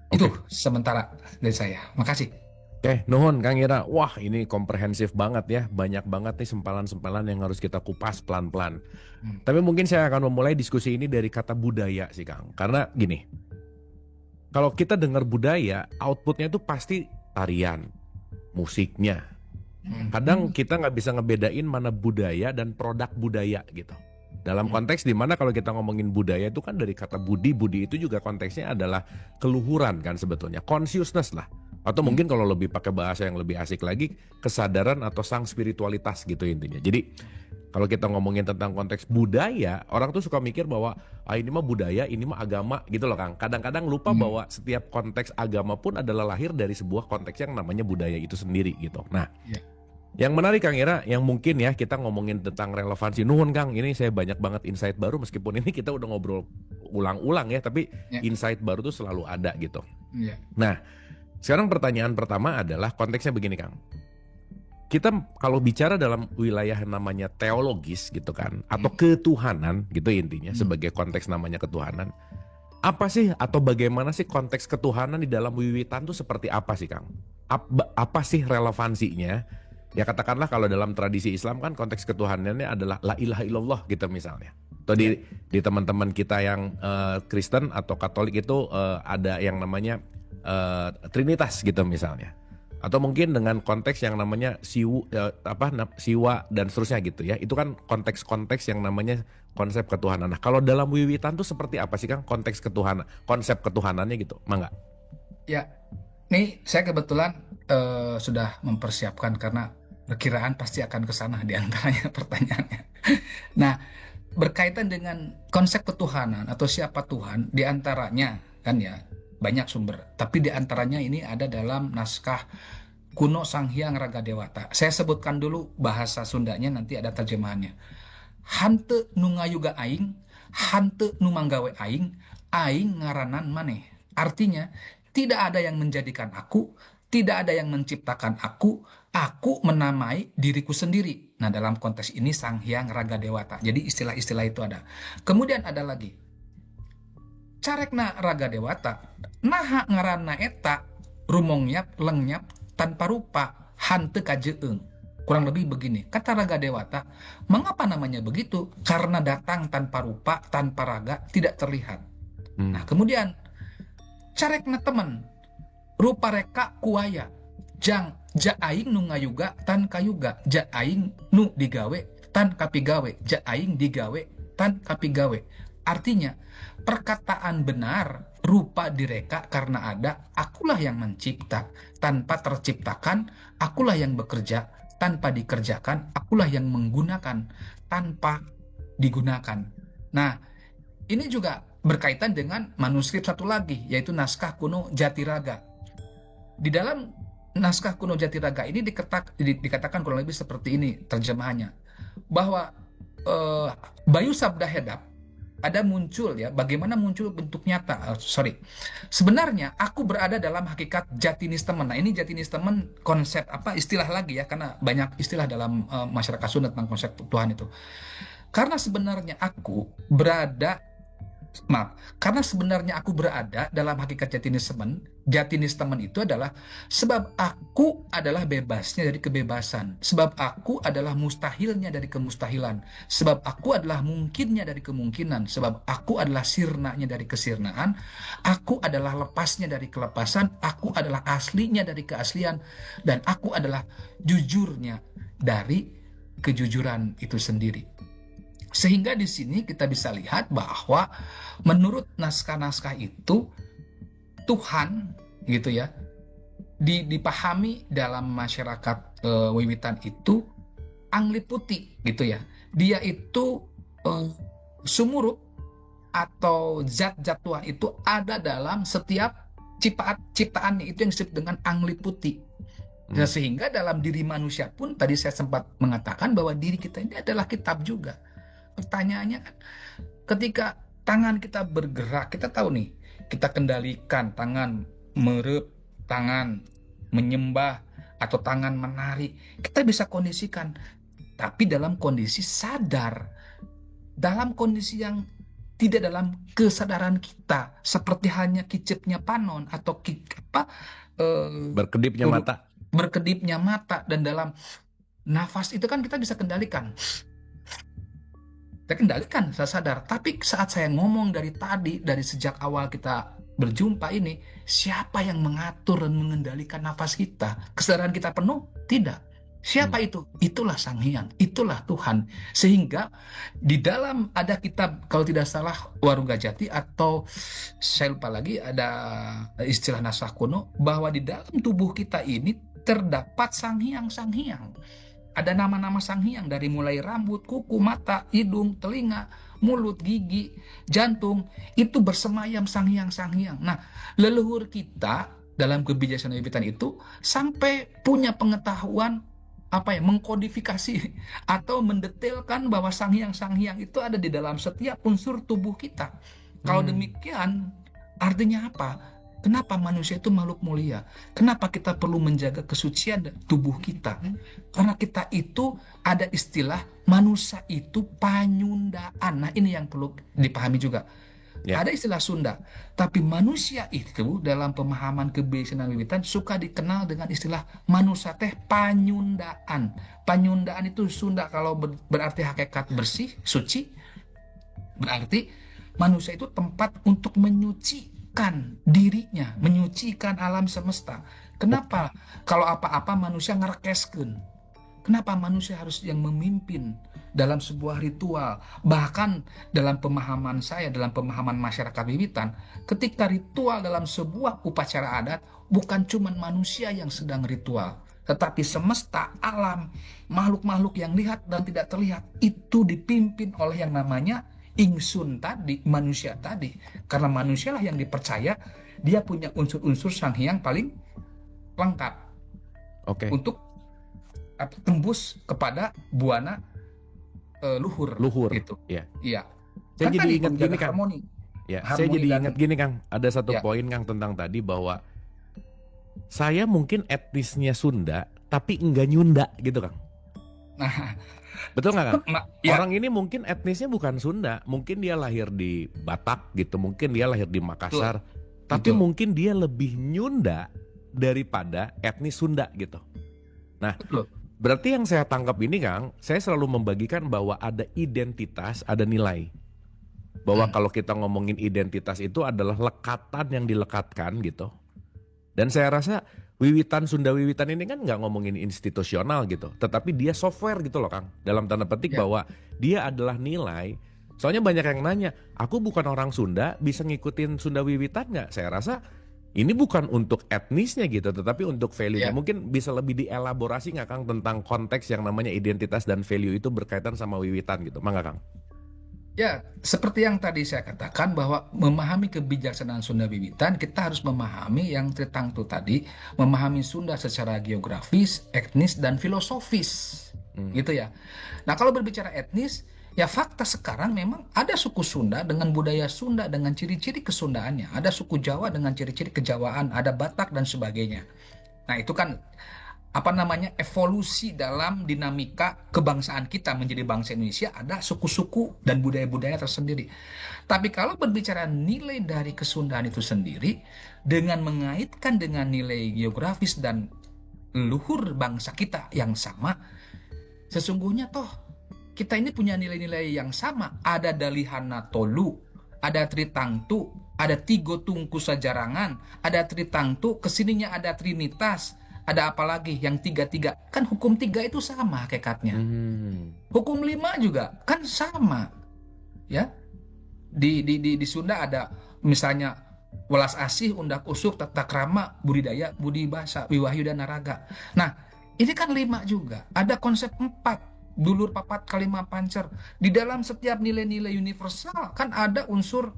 itu sementara dari saya. Makasih. Oke, nuhun Kang Ira. Wah, ini komprehensif banget ya. Banyak banget nih sempalan-sempalan yang harus kita kupas pelan-pelan. Tapi mungkin saya akan memulai diskusi ini dari kata budaya sih Kang. Karena gini, kalau kita dengar budaya, outputnya itu pasti tarian, musiknya. Kadang kita nggak bisa ngebedain mana budaya dan produk budaya gitu. Dalam konteks dimana kalau kita ngomongin budaya itu kan dari kata budi itu juga konteksnya adalah keluhuran kan sebetulnya, consciousness lah. Atau mungkin kalau lebih pakai bahasa yang lebih asik lagi, kesadaran atau sang spiritualitas gitu intinya. Jadi kalau kita ngomongin tentang konteks budaya, orang tuh suka mikir bahwa ini mah budaya, ini mah agama gitu loh Kang. Kadang-kadang lupa bahwa setiap konteks agama pun adalah lahir dari sebuah konteks yang namanya budaya itu sendiri gitu. Nah, yang menarik Kang Ira, yang mungkin ya kita ngomongin tentang relevansi. Nuhun Kang, ini saya banyak banget insight baru meskipun ini kita udah ngobrol ulang-ulang ya, tapi insight baru tuh selalu ada gitu. Nah, sekarang pertanyaan pertama adalah konteksnya begini Kang. Kita kalau bicara dalam wilayah namanya teologis gitu kan, atau ketuhanan gitu intinya, sebagai konteks namanya ketuhanan. Apa sih atau bagaimana sih konteks ketuhanan di dalam wiwitan tuh seperti apa sih Kang? Apa sih relevansinya? Ya katakanlah kalau dalam tradisi Islam kan konteks ketuhanannya adalah la ilaha illallah gitu misalnya. Atau di teman-teman kita yang Kristen atau Katolik itu ada yang namanya Trinitas gitu misalnya. Atau mungkin dengan konteks yang namanya siwa dan seterusnya gitu ya. Itu kan konteks-konteks yang namanya konsep ketuhanan. Nah, kalau dalam wiwitan tuh seperti apa sih Kang konteks ketuhanan, konsep ketuhanannya gitu? Mangga. Ya, nih saya kebetulan sudah mempersiapkan karena perkiraan pasti akan ke sana di antaranya pertanyaannya. Nah, berkaitan dengan konsep ketuhanan atau siapa Tuhan, di antaranya kan ya banyak sumber, tapi di antaranya ini ada dalam naskah kuno Sang Hyang Raga Dewata. Saya sebutkan dulu bahasa Sundanya, nanti ada terjemahannya. Hante nu ngayuga aing, hante nu manggawe aing, aing ngaranan maneh. Artinya, tidak ada yang menjadikan aku, tidak ada yang menciptakan aku menamai diriku sendiri. Nah, dalam konteks ini Sang Hyang Raga Dewata. Jadi istilah-istilah itu ada. Kemudian ada lagi. Carekna Raga Dewata, naha ngaranna eta rumongnyap lengnyap tanpa rupa hante kajeung. Kurang lebih begini, kata Raga Dewata, mengapa namanya begitu? Karena datang tanpa rupa, tanpa raga, tidak terlihat. Nah, kemudian carekna temen, rupa reka kuaya, jang ja aing nu ngayuga tan kayuga, ja aing nu digawe tan kapigawe, ja aing digawe tan kapigawe. Artinya, perkataan benar rupa direka karena ada, akulah yang mencipta, tanpa terciptakan, akulah yang bekerja, tanpa dikerjakan, akulah yang menggunakan, tanpa digunakan. Nah, ini juga berkaitan dengan manuskrip satu lagi, yaitu naskah kuno Jatiraga. Di dalam naskah kuno Jatiraga ini dikatakan kurang lebih seperti ini terjemahannya, bahwa Bayu Sabda Hedap ada muncul ya, bagaimana muncul bentuk nyata. Sebenarnya aku berada dalam hakikat Jatinistemen. Nah, ini Jatinistemen konsep apa, istilah lagi ya, karena banyak istilah dalam masyarakat Sunda tentang konsep Tuhan itu. Karena sebenarnya aku berada dalam hakikat Jatinistemen. Jatinistemen itu adalah sebab aku adalah bebasnya dari kebebasan, sebab aku adalah mustahilnya dari kemustahilan, sebab aku adalah mungkinnya dari kemungkinan, sebab aku adalah sirnanya dari kesirnaan, aku adalah lepasnya dari kelepasan, aku adalah aslinya dari keaslian, dan aku adalah jujurnya dari kejujuran itu sendiri. Sehingga di sini kita bisa lihat bahwa menurut naskah-naskah itu Tuhan gitu ya dipahami dalam masyarakat Wiwitan itu angliputi gitu ya. Dia itu sumurup atau zat-zat Tuhan itu ada dalam setiap ciptaannya, itu yang disebut dengan angliputi. Nah, sehingga dalam diri manusia pun tadi saya sempat mengatakan bahwa diri kita ini adalah kitab juga. Pertanyaannya kan, ketika tangan kita bergerak, kita tahu nih, kita kendalikan tangan merep, tangan menyembah, atau tangan menari, kita bisa kondisikan, tapi dalam kondisi sadar, dalam kondisi yang tidak dalam kesadaran kita, seperti hanya kicipnya Panon atau berkedipnya mata, dan dalam nafas itu kan kita bisa kendalikan. Saya kendalikan, saya sadar. Tapi saat saya ngomong dari tadi, dari sejak awal kita berjumpa ini, siapa yang mengatur dan mengendalikan nafas kita? Kesadaran kita penuh? Tidak. Siapa itu? Itulah Sang Hyang, itulah Tuhan. Sehingga di dalam ada kitab, kalau tidak salah Waruga Jati, atau saya lupa lagi, ada istilah naskah kuno, bahwa di dalam tubuh kita ini terdapat Sang Hyang. Ada nama-nama Sang Hyang, dari mulai rambut, kuku, mata, hidung, telinga, mulut, gigi, jantung, itu bersemayam Sang Hyang. Nah, leluhur kita dalam kebijaksanaan Wiwitan itu sampai punya pengetahuan mengkodifikasi atau mendetailkan bahwa Sang Hyang itu ada di dalam setiap unsur tubuh kita. Kalau demikian, artinya apa? Kenapa manusia itu makhluk mulia? Kenapa kita perlu menjaga kesucian tubuh kita? Karena kita itu ada istilah manusia itu panyundaan. Nah, ini yang perlu dipahami juga. Ya. Ada istilah Sunda, tapi manusia itu dalam pemahaman kebijaksanaan Wiwitan suka dikenal dengan istilah manusia teh panyundaan. Panyundaan itu Sunda kalau berarti hakikat bersih, suci. Berarti manusia itu tempat untuk menyucikan dirinya, menyucikan alam semesta. Kenapa? Kalau apa-apa manusia ngerekeskeun. Kenapa manusia harus yang memimpin dalam sebuah ritual? Bahkan dalam pemahaman saya, dalam pemahaman masyarakat Wiwitan, ketika ritual dalam sebuah upacara adat, bukan cuma manusia yang sedang ritual, tetapi semesta, alam, makhluk-makhluk yang lihat dan tidak terlihat, itu dipimpin oleh yang namanya ingsun tadi, manusia tadi. Karena manusialah yang dipercaya dia punya unsur-unsur Sang Hyang paling lengkap. Oke. untuk tembus kepada buana luhur gitu. Ya. Iya. Saya Kan jadi tadi ingat menjaga gini, Kang. harmoni. Ya, saya Harmoni jadi dan ingat gini, Kang. Ada satu ya. poin, Kang, tentang tadi bahwa saya mungkin etnisnya Sunda, tapi enggak Nyunda gitu, Kang. Nah, Betul nggak, Kang? ya, Orang ini mungkin etnisnya bukan Sunda, mungkin dia lahir di Batak gitu, mungkin dia lahir di Makassar, tapi betul. mungkin dia lebih Nyunda daripada etnis Sunda gitu. Nah, Betul. berarti yang saya tangkap ini, Kang, saya selalu membagikan bahwa ada identitas, ada nilai. Bahwa kalau kita ngomongin identitas itu adalah lekatan yang dilekatkan gitu. Dan saya rasa wiwitan Sunda Wiwitan ini kan nggak ngomongin institusional gitu, tetapi dia software gitu loh, Kang. Dalam tanda petik Ya. bahwa dia adalah nilai. Soalnya banyak yang nanya, aku bukan orang Sunda, bisa ngikutin Sunda Wiwitan nggak? Saya rasa ini bukan untuk etnisnya gitu, tetapi untuk value-nya. Ya. Mungkin bisa lebih dielaborasi nggak, Kang, tentang konteks yang namanya identitas dan value itu berkaitan sama wiwitan gitu, mangga, Kang? Ya, seperti yang tadi saya katakan bahwa memahami kebijaksanaan Sunda Wiwitan, kita harus memahami yang Tritangtu tadi, memahami Sunda secara geografis, etnis, dan filosofis. Gitu ya. Nah, kalau berbicara etnis, ya fakta sekarang memang ada suku Sunda dengan budaya Sunda, dengan ciri-ciri kesundaannya. Ada suku Jawa dengan ciri-ciri kejawaan, ada Batak dan sebagainya. Nah, itu kan evolusi dalam dinamika kebangsaan kita menjadi bangsa Indonesia, ada suku-suku dan budaya-budaya tersendiri. Tapi kalau berbicara nilai dari kesundaan itu sendiri dengan mengaitkan dengan nilai geografis dan luhur bangsa kita yang sama, sesungguhnya toh kita ini punya nilai-nilai yang sama. Ada Dalihana Tolu, ada Tritangtu, ada Tigo Tungku Sajarangan, ada Tritangtu, kesininya ada Trinitas. Ada apa lagi yang tiga-tiga? Kan hukum 3 itu sama hakikatnya. Hukum 5 juga kan sama. Ya. Di Sunda ada misalnya welas asih, undak usuk, tata krama, budidaya, budi basa, wiwahyu dan naraga. Nah, ini kan 5 juga. Ada konsep 4. Dulur papat kalima pancer. Di dalam setiap nilai-nilai universal kan ada unsur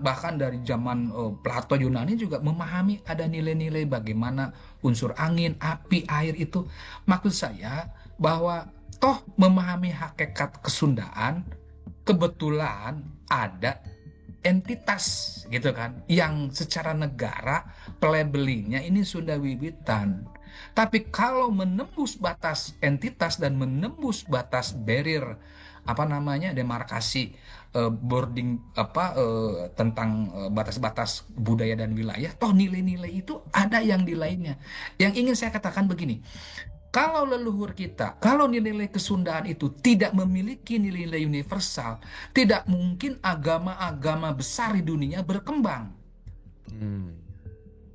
bahkan dari zaman Plato Yunani juga memahami ada nilai-nilai bagaimana unsur angin, api, air itu. Maksud saya bahwa toh memahami hakikat kesundaan, kebetulan ada entitas gitu kan yang secara negara pelabelingnya ini Sunda Wiwitan. Tapi kalau menembus batas entitas dan menembus batas barrier demarkasi boarding tentang batas-batas budaya dan wilayah, toh nilai-nilai itu ada yang di lainnya. Yang ingin saya katakan begini, kalau leluhur kita, kalau nilai-nilai kesundaan itu tidak memiliki nilai-nilai universal, tidak mungkin agama-agama besar di dunia berkembang.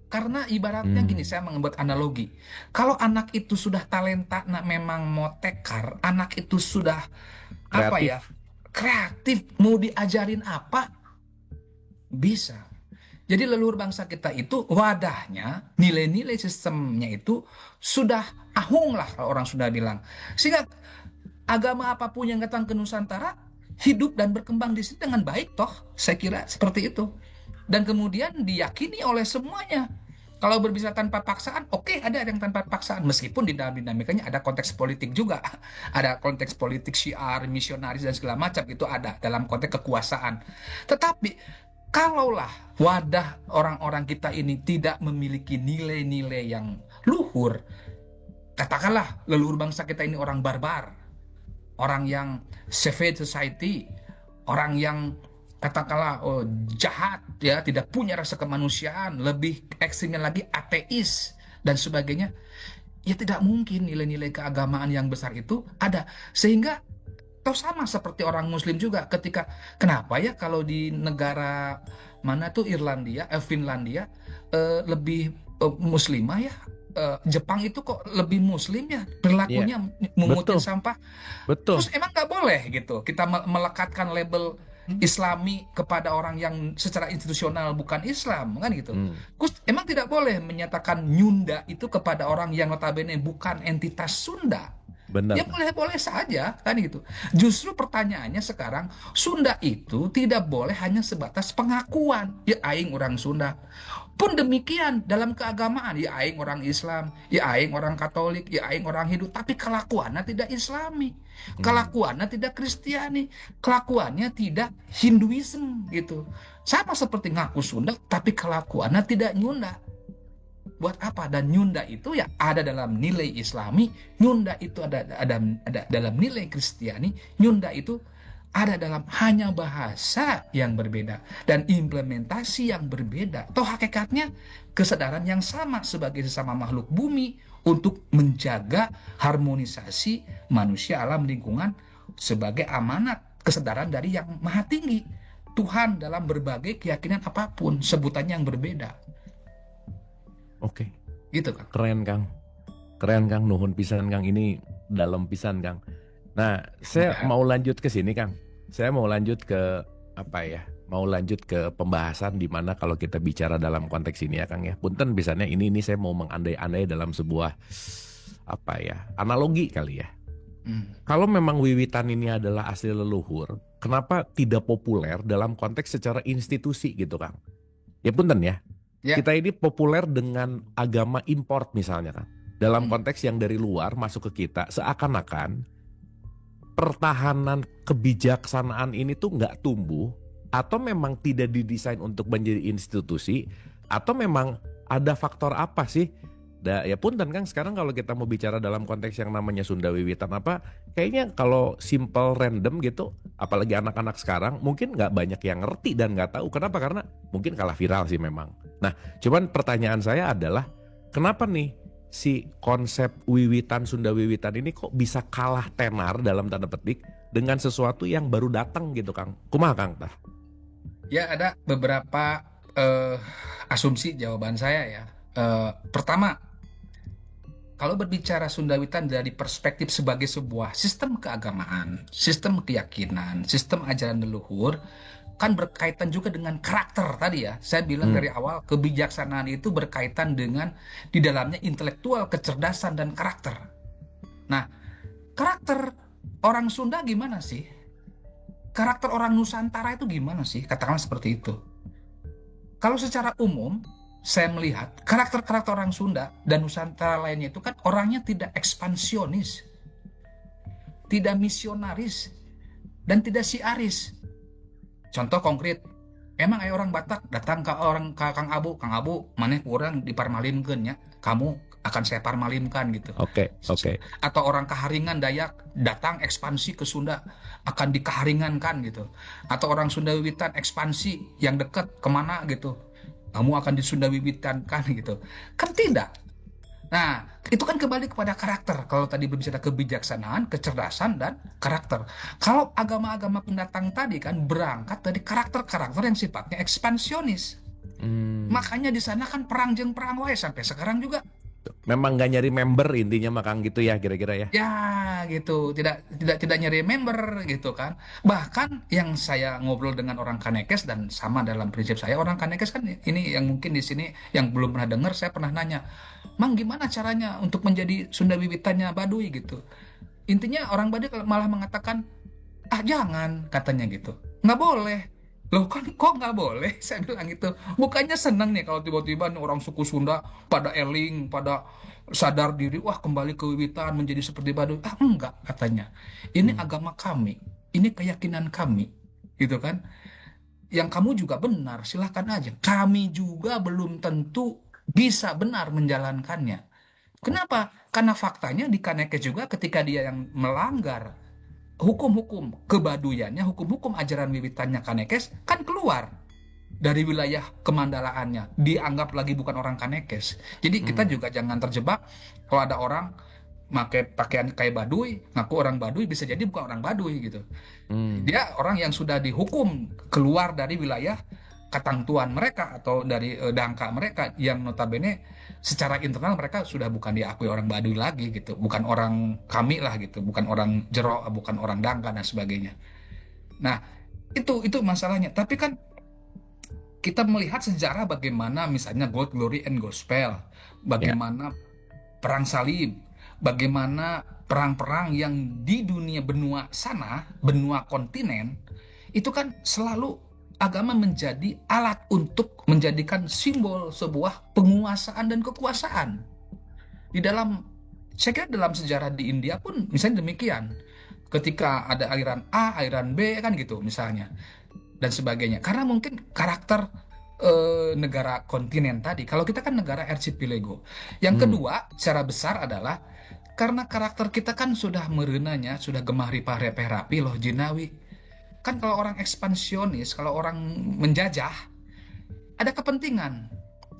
Karena ibaratnya gini, saya membuat analogi. Kalau anak itu sudah talenta, memang mau tekar, anak itu sudah kreatif, mau diajarin apa, bisa. Jadi leluhur bangsa kita itu wadahnya, nilai-nilai sistemnya itu sudah ahung lah kalau orang sudah bilang. Sehingga agama apapun yang datang ke Nusantara hidup dan berkembang di sini dengan baik toh, saya kira seperti itu. Dan kemudian diyakini oleh semuanya. Kalau berbicara tanpa paksaan, oke, ada yang tanpa paksaan. Meskipun di dalam dinamikanya ada konteks politik juga. Ada konteks politik syiar, misionaris, dan segala macam. Itu ada dalam konteks kekuasaan. Tetapi, kalaulah wadah orang-orang kita ini tidak memiliki nilai-nilai yang luhur, katakanlah leluhur bangsa kita ini orang barbar, orang yang savage society, orang yang katakanlah jahat, ya, tidak punya rasa kemanusiaan, lebih ekstrimnya lagi ateis dan sebagainya, ya tidak mungkin nilai-nilai keagamaan yang besar itu ada. Sehingga toh sama seperti orang Muslim juga, ketika kenapa ya kalau di negara mana tuh Finlandia lebih muslimah ya, Jepang itu kok lebih muslim ya perilakunya, mengutin sampah. Betul. Terus emang nggak boleh gitu kita melekatkan label Islami kepada orang yang secara institusional bukan Islam kan gitu. Terus emang tidak boleh menyatakan Nyunda itu kepada orang yang notabene bukan entitas Sunda. Benar. Ya boleh-boleh saja kan gitu. Justru pertanyaannya sekarang, Sunda itu tidak boleh hanya sebatas pengakuan. Ya aing orang Sunda. Pun demikian dalam keagamaan, ya aing orang Islam, ya aing orang Katolik, ya aing orang Hindu, tapi kelakuannya tidak Islami. Kelakuannya tidak Kristiani, kelakuannya tidak Hinduism gitu. Sama seperti ngaku Sunda tapi kelakuannya tidak Nyunda. Buat apa? Dan Nyunda itu ya ada dalam nilai Islami, Nyunda itu ada dalam nilai Kristiani, Nyunda itu ada dalam hanya bahasa yang berbeda dan implementasi yang berbeda. Toh hakikatnya kesadaran yang sama sebagai sesama makhluk bumi untuk menjaga harmonisasi manusia alam lingkungan sebagai amanat kesadaran dari yang maha tinggi. Tuhan dalam berbagai keyakinan apapun, sebutannya yang berbeda. Oke. Gitu kan. Keren Kang. Keren Kang, nuhun pisan Kang, ini dalam pisan Kang. Nah, saya mau lanjut ke sini Kang. Saya mau lanjut ke apa ya? Mau lanjut ke pembahasan di mana kalau kita bicara dalam konteks ini ya Kang ya. Punten biasanya ini saya mau mengandai-andai dalam sebuah apa ya? Analogi kali ya. Kalau memang wiwitan ini adalah asli leluhur, kenapa tidak populer dalam konteks secara institusi gitu Kang? Ya punten ya. Ya. Kita ini populer dengan agama import misalnya kan. Dalam konteks yang dari luar masuk ke kita, seakan-akan pertahanan kebijaksanaan ini tuh nggak tumbuh, atau memang tidak didesain untuk menjadi institusi, atau memang ada faktor apa sih? Ya punten Kang, sekarang kalau kita mau bicara dalam konteks yang namanya Sunda Wiwitan apa, kayaknya kalau simple random gitu, apalagi anak-anak sekarang mungkin nggak banyak yang ngerti dan nggak tahu. Kenapa? Karena mungkin kalah viral sih memang. Nah, cuman pertanyaan saya adalah kenapa nih si konsep Wiwitan Sunda Wiwitan ini kok bisa kalah tenar dalam tanda petik dengan sesuatu yang baru datang gitu Kang? Kumaha Kang tah? Ya ada beberapa asumsi jawaban saya ya. Pertama, kalau berbicara Sunda Wiwitan dari perspektif sebagai sebuah sistem keagamaan, sistem keyakinan, sistem ajaran leluhur, kan berkaitan juga dengan karakter tadi ya. Saya bilang dari awal, kebijaksanaan itu berkaitan dengan di dalamnya intelektual, kecerdasan, dan karakter. Nah, karakter orang Sunda gimana sih? Karakter orang Nusantara itu gimana sih? Katakanlah seperti itu. Kalau secara umum, saya melihat karakter-karakter orang Sunda dan Nusantara lainnya itu kan orangnya tidak ekspansionis, tidak misionaris, dan tidak siaris. Contoh konkret, emang orang Batak datang ke Kang Abu, maneh kurang diparmalinkeun nya, kamu akan saya parmalinkan gitu. Oke. Atau orang Kaharingan Dayak datang ekspansi ke Sunda akan dikaharingankan gitu. Atau orang Sunda Wiwitan ekspansi yang dekat kemana gitu, kamu akan di Sunda Wiwitankan gitu. Kan tidak. Nah, itu kan kembali kepada karakter. Kalau tadi berbicara kebijaksanaan, kecerdasan, dan karakter. Kalau agama-agama pendatang tadi kan berangkat dari karakter-karakter yang sifatnya ekspansionis. Makanya di sana kan perang jeung perang wae sampai sekarang juga. Memang nggak nyari member intinya Kang gitu ya kira-kira ya. Ya gitu, tidak nyari member gitu kan. Bahkan yang saya ngobrol dengan orang Kanekes dan sama dalam prinsip saya, orang Kanekes kan ini yang mungkin di sini yang belum pernah dengar, saya pernah nanya, "Mang gimana caranya untuk menjadi Sunda Wiwitannya Baduy gitu?" Intinya orang Baduy malah mengatakan, "Ah jangan," katanya gitu. "Nggak boleh." Loh kan kok nggak boleh? Saya bilang gitu. Bukannya senang nih kalau tiba-tiba orang suku Sunda pada eling, pada sadar diri, wah kembali ke Wiwitan menjadi seperti Baduy. Ah enggak katanya. Ini agama kami, ini keyakinan kami, gitu kan? Yang kamu juga benar, silahkan aja. Kami juga belum tentu bisa benar menjalankannya. Kenapa? Karena faktanya di Kanekes juga ketika dia yang melanggar hukum-hukum kebaduyannya, hukum-hukum ajaran wiwitannya Kanekes kan keluar dari wilayah kemandalaannya, dianggap lagi bukan orang Kanekes. Jadi kita juga jangan terjebak kalau ada orang pakai pakaian kayak Baduy, ngaku orang Baduy, bisa jadi bukan orang Baduy gitu. Dia orang yang sudah dihukum keluar dari wilayah ketangtuan mereka atau dari dangka mereka yang notabene secara internal mereka sudah bukan diakui orang Baduy lagi gitu, bukan orang kami lah gitu, bukan orang Jero, bukan orang Dangka dan sebagainya. Nah itu masalahnya. Tapi kan kita melihat sejarah bagaimana misalnya Gold Glory and Gospel, bagaimana perang salib, bagaimana perang-perang yang di dunia benua sana, benua kontinen, itu kan selalu agama menjadi alat untuk menjadikan simbol sebuah penguasaan dan kekuasaan. Di dalam, saya kira dalam sejarah di India pun misalnya demikian. Ketika ada aliran A, aliran B kan gitu misalnya, dan sebagainya. Karena mungkin karakter negara kontinen tadi. Kalau kita kan negara archipelago. Yang kedua, secara besar adalah karena karakter kita kan sudah merenanya, sudah gemah ripah repeh rapi loh jinawi. Kan kalau orang ekspansionis, kalau orang menjajah, ada kepentingan.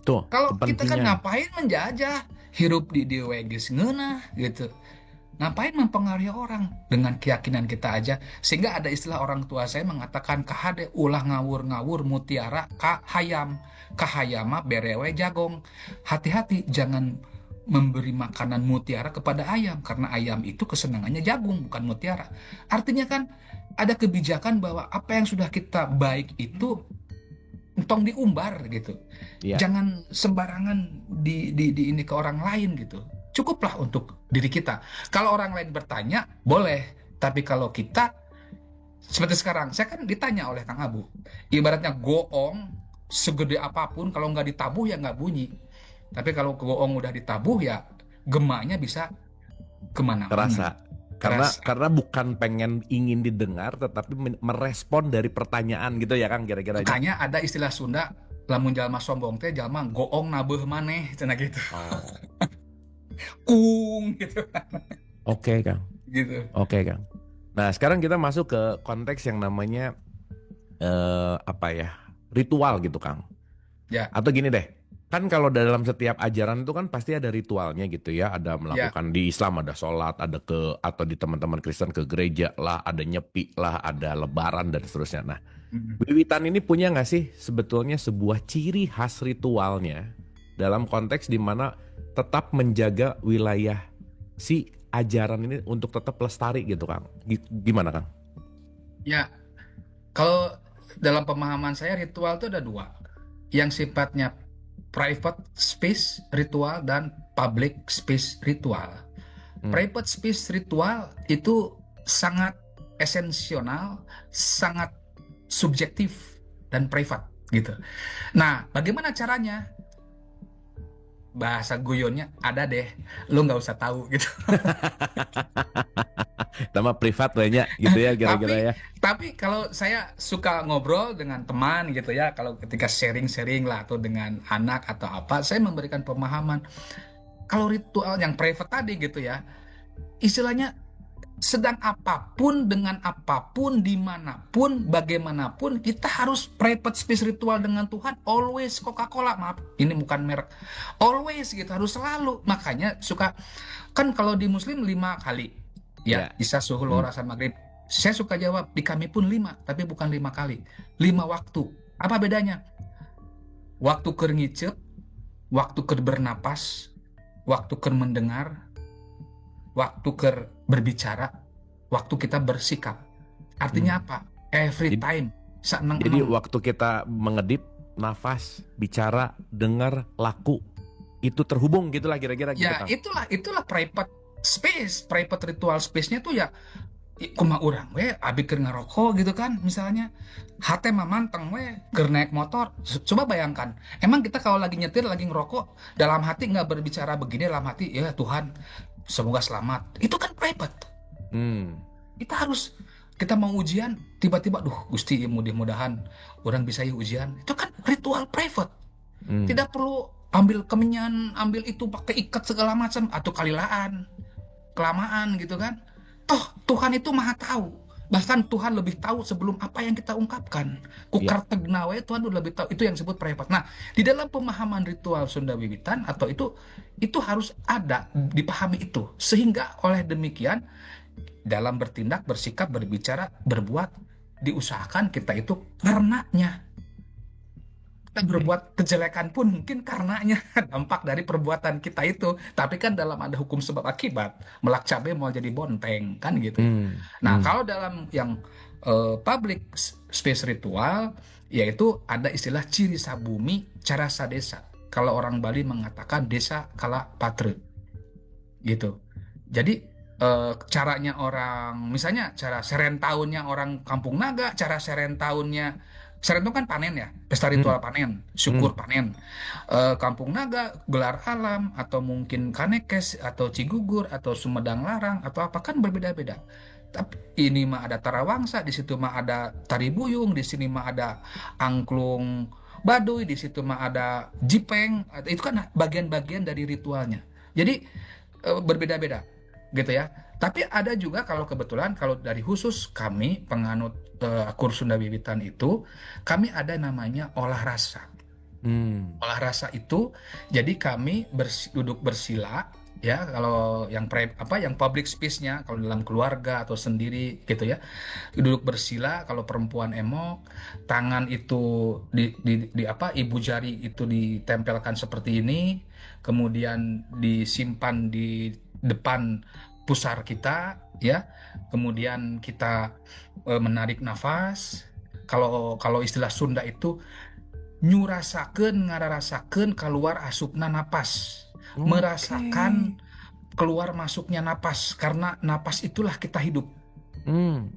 Tuh, Kalau kita kan kepentingan. ngapain menjajah, hirup di diwegis ngeunah gitu. Ngapain mempengaruhi orang dengan keyakinan kita aja. Sehingga ada istilah orang tua saya mengatakan kahade ulah ngawur-ngawur mutiara kahayam. Kahayama berewe jagong. Hati-hati jangan memberi makanan mutiara kepada ayam. Karena ayam itu kesenangannya jagung bukan mutiara. Artinya kan ada kebijakan bahwa apa yang sudah kita baik itu entong diumbar gitu. Iya. Jangan sembarangan di ini ke orang lain gitu. Cukuplah untuk diri kita. Kalau orang lain bertanya, boleh. Tapi kalau kita, seperti sekarang, saya kan ditanya oleh Kang Abu. Ibaratnya goong, segede apapun, kalau nggak ditabuh ya nggak bunyi. Tapi kalau goong udah ditabuh ya gemanya bisa kemana-mana. Terasa. Terasa. Karena bukan pengen ingin didengar, tetapi merespon dari pertanyaan gitu ya Kang, kira-kira. Makanya ada istilah Sunda, lamun jalma sombong teh jalma goong nabeuh maneh, cenah gitu. Kung gitu. Oke Kang. Gitu. Oke Kang. Nah sekarang kita masuk ke konteks yang namanya ritual gitu Kang. Ya. Atau gini deh, kan kalau dalam setiap ajaran itu kan pasti ada ritualnya gitu ya. Ada melakukan di Islam ada sholat, ada atau di teman-teman Kristen ke gereja lah, ada nyepi lah, ada lebaran dan seterusnya. Nah, Wiwitan ini punya nggak sih sebetulnya sebuah ciri khas ritualnya dalam konteks di mana tetap menjaga wilayah si ajaran ini untuk tetap lestari gitu Kang. Gimana Kang? Ya, kalau dalam pemahaman saya ritual itu ada dua. Yang sifatnya private space ritual dan public space ritual. Private space ritual itu sangat esensial, sangat subjektif dan privat gitu. Nah, bagaimana caranya? Bahasa guyonnya ada deh, lu nggak usah tahu gitu. Nama privat banyak gitu ya kira-kira ya. Tapi kalau saya suka ngobrol dengan teman gitu ya, kalau ketika sharing-sharing lah atau dengan anak atau apa, saya memberikan pemahaman. Kalau ritual yang private tadi gitu ya, istilahnya sedang apapun, dengan apapun, dimanapun, bagaimanapun, kita harus private space ritual dengan Tuhan. Always Coca-Cola, maaf, ini bukan merek. Always gitu, harus selalu. Makanya suka, kan kalau di Muslim 5 kali. Ya, Isya, suhur, asar, maghrib. Saya suka jawab, di kami pun 5, tapi bukan 5 kali. 5 waktu. Apa bedanya? Waktu keur ngicep, waktu keur bernapas, waktu keur mendengar, waktu berbicara, waktu kita bersikap. Artinya apa? Every time. Jadi waktu kita mengedip, nafas, bicara, dengar, laku, itu terhubung gitulah kira-kira gitu ya, Kang. itulah private space, private ritual space-nya tuh ya kumaha urang we abi keur ngarokok gitu kan misalnya. Hate mah manteng we keur naik motor. Coba bayangkan, emang kita kalau lagi nyetir lagi ngerokok, dalam hati nggak berbicara begini, dalam hati ya Tuhan semoga selamat. Itu kan private. Kita mau ujian, tiba-tiba Gusti mudah-mudahan orang bisa ya ujian. Itu kan ritual private. Tidak perlu ambil kemenyan, ambil itu pakai ikat segala macam atau kelamaan gitu kan. Toh Tuhan itu maha tahu. Bahkan Tuhan lebih tahu sebelum apa yang kita ungkapkan. Kukartegnawe Tuhan udah lebih tahu. Itu yang disebut private. Nah, di dalam pemahaman ritual Sunda Wiwitan atau itu harus ada, dipahami itu. Sehingga oleh demikian dalam bertindak, bersikap, berbicara, berbuat, diusahakan kita itu karenanya. Kita berbuat kejelekan pun mungkin karenanya dampak dari perbuatan kita itu. Tapi kan dalam ada hukum sebab akibat, melak cabai mau jadi bonteng kan gitu. Nah, kalau dalam yang public space ritual, yaitu ada istilah ciri sabumi cara sadesa. Kalau orang Bali mengatakan desa kala patre gitu. Jadi caranya orang, misalnya cara serentaunya orang Kampung Naga, cara serentaunya serentau kan panen ya, pesta Hmm. ritual panen, syukur Hmm. panen. Kampung Naga, gelar alam, atau mungkin Kanekes, atau Cigugur, atau Sumedang Larang, atau apa kan berbeda-beda. Tapi ini mah ada Tarawangsa, di situ mah ada Tari Buyung, di sini mah ada Angklung Baduy, di situ mah ada Jipeng. Itu kan bagian-bagian dari ritualnya. Jadi berbeda-beda gitu ya. Tapi ada juga kalau kebetulan kalau dari khusus kami penganut Akur Sunda Wiwitan itu kami ada namanya olah rasa. Hmm. Olah rasa itu jadi kami duduk bersila ya kalau yang apa yang public space-nya kalau dalam keluarga atau sendiri gitu ya. Duduk bersila kalau perempuan emok, tangan itu di apa ibu jari itu ditempelkan seperti ini, kemudian disimpan di depan pusar kita ya. Kemudian kita menarik nafas. Kalau istilah Sunda itu nyurasakeun ngararasakeun keluar asupna napas. Oke. Merasakan keluar masuknya napas karena napas itulah kita hidup. Hmm.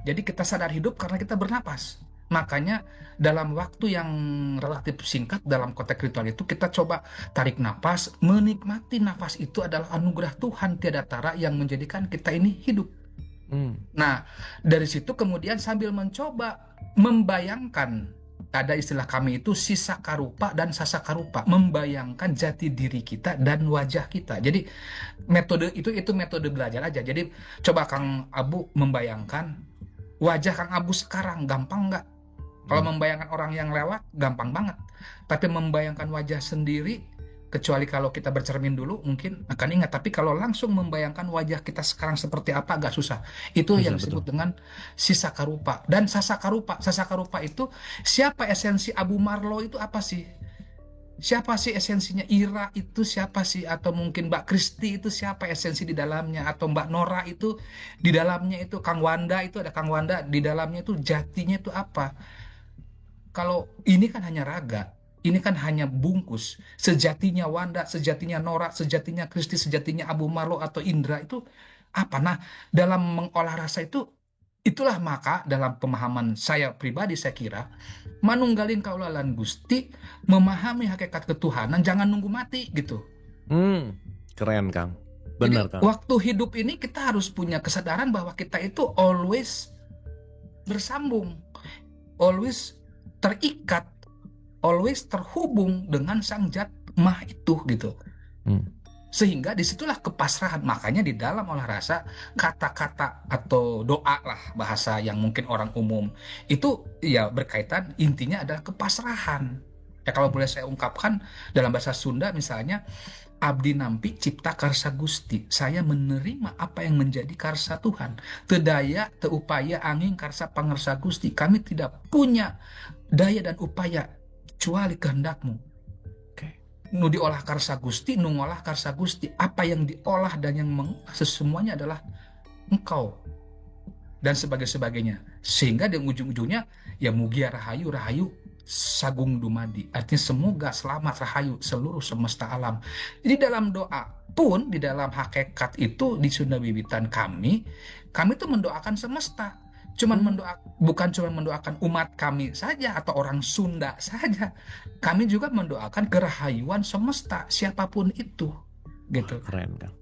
Jadi kita sadar hidup karena kita bernapas. Makanya dalam waktu yang relatif singkat dalam konteks ritual itu kita coba tarik napas, menikmati napas itu adalah anugerah Tuhan tiada tara yang menjadikan kita ini hidup. Hmm. Nah, dari situ kemudian sambil mencoba membayangkan, ada istilah kami itu sisa karupa dan sasa karupa, membayangkan jati diri kita dan wajah kita. Jadi metode itu metode belajar aja. Jadi coba Kang Abu membayangkan wajah Kang Abu sekarang, gampang nggak? Kalau Hmm. membayangkan orang yang lewat, gampang banget. Tapi membayangkan wajah sendiri, kecuali kalau kita bercermin dulu, mungkin akan ingat. Tapi kalau langsung membayangkan wajah kita sekarang seperti apa, agak susah. Itu Susah yang betul. disebut dengan sisa karupa. Dan sasa karupa. Sasa karupa itu, siapa esensi Abu Marlo itu apa sih? Siapa sih esensinya? Ira itu siapa sih? Atau mungkin Mbak Kristi itu siapa esensi di dalamnya? Atau Mbak Nora itu di dalamnya itu, Kang Wanda itu ada Kang Wanda di dalamnya itu jatinya itu apa? Kalau ini kan hanya raga, ini kan hanya bungkus. Sejatinya Wanda, sejatinya Nora, sejatinya Kristi, sejatinya Abu Marlo atau Indra itu apa? Nah, dalam mengolah rasa itu, itulah maka dalam pemahaman saya pribadi saya kira, manunggalin kaulalan Gusti, memahami hakikat ketuhanan, jangan nunggu mati gitu. Hmm. Keren, Kang. Jadi Bener, Kang. waktu hidup ini kita harus punya kesadaran bahwa kita itu always bersambung, always terikat, always terhubung dengan sang Zat Mah itu gitu. Hmm. Sehingga disitulah kepasrahan. Makanya di dalam olah rasa kata-kata atau doa lah bahasa yang mungkin orang umum itu ya berkaitan intinya adalah kepasrahan. Ya kalau boleh saya ungkapkan dalam bahasa Sunda misalnya Abdi nampi cipta karsa Gusti. Saya menerima apa yang menjadi karsa Tuhan. Teu daya, teu upaya angin karsa pangersa Gusti. Kami tidak punya daya dan upaya kecuali kehendakmu. Oke. Nu diolah karsa Gusti, nu ngolah karsa Gusti. Apa yang diolah dan yang mengolah semuanya adalah engkau dan sebagainya. Sehingga di ujung-ujungnya ya mugia rahayu rahayu sagung dumadi. Artinya semoga selamat rahayu seluruh semesta alam. Jadi dalam doa pun di dalam hakikat itu di Sunda Wiwitan kami tuh mendoakan semesta. Bukan cuma mendoakan umat kami saja atau orang Sunda saja. Kami juga mendoakan kerahayuan semesta siapapun itu Wah, gitu. keren, Kang.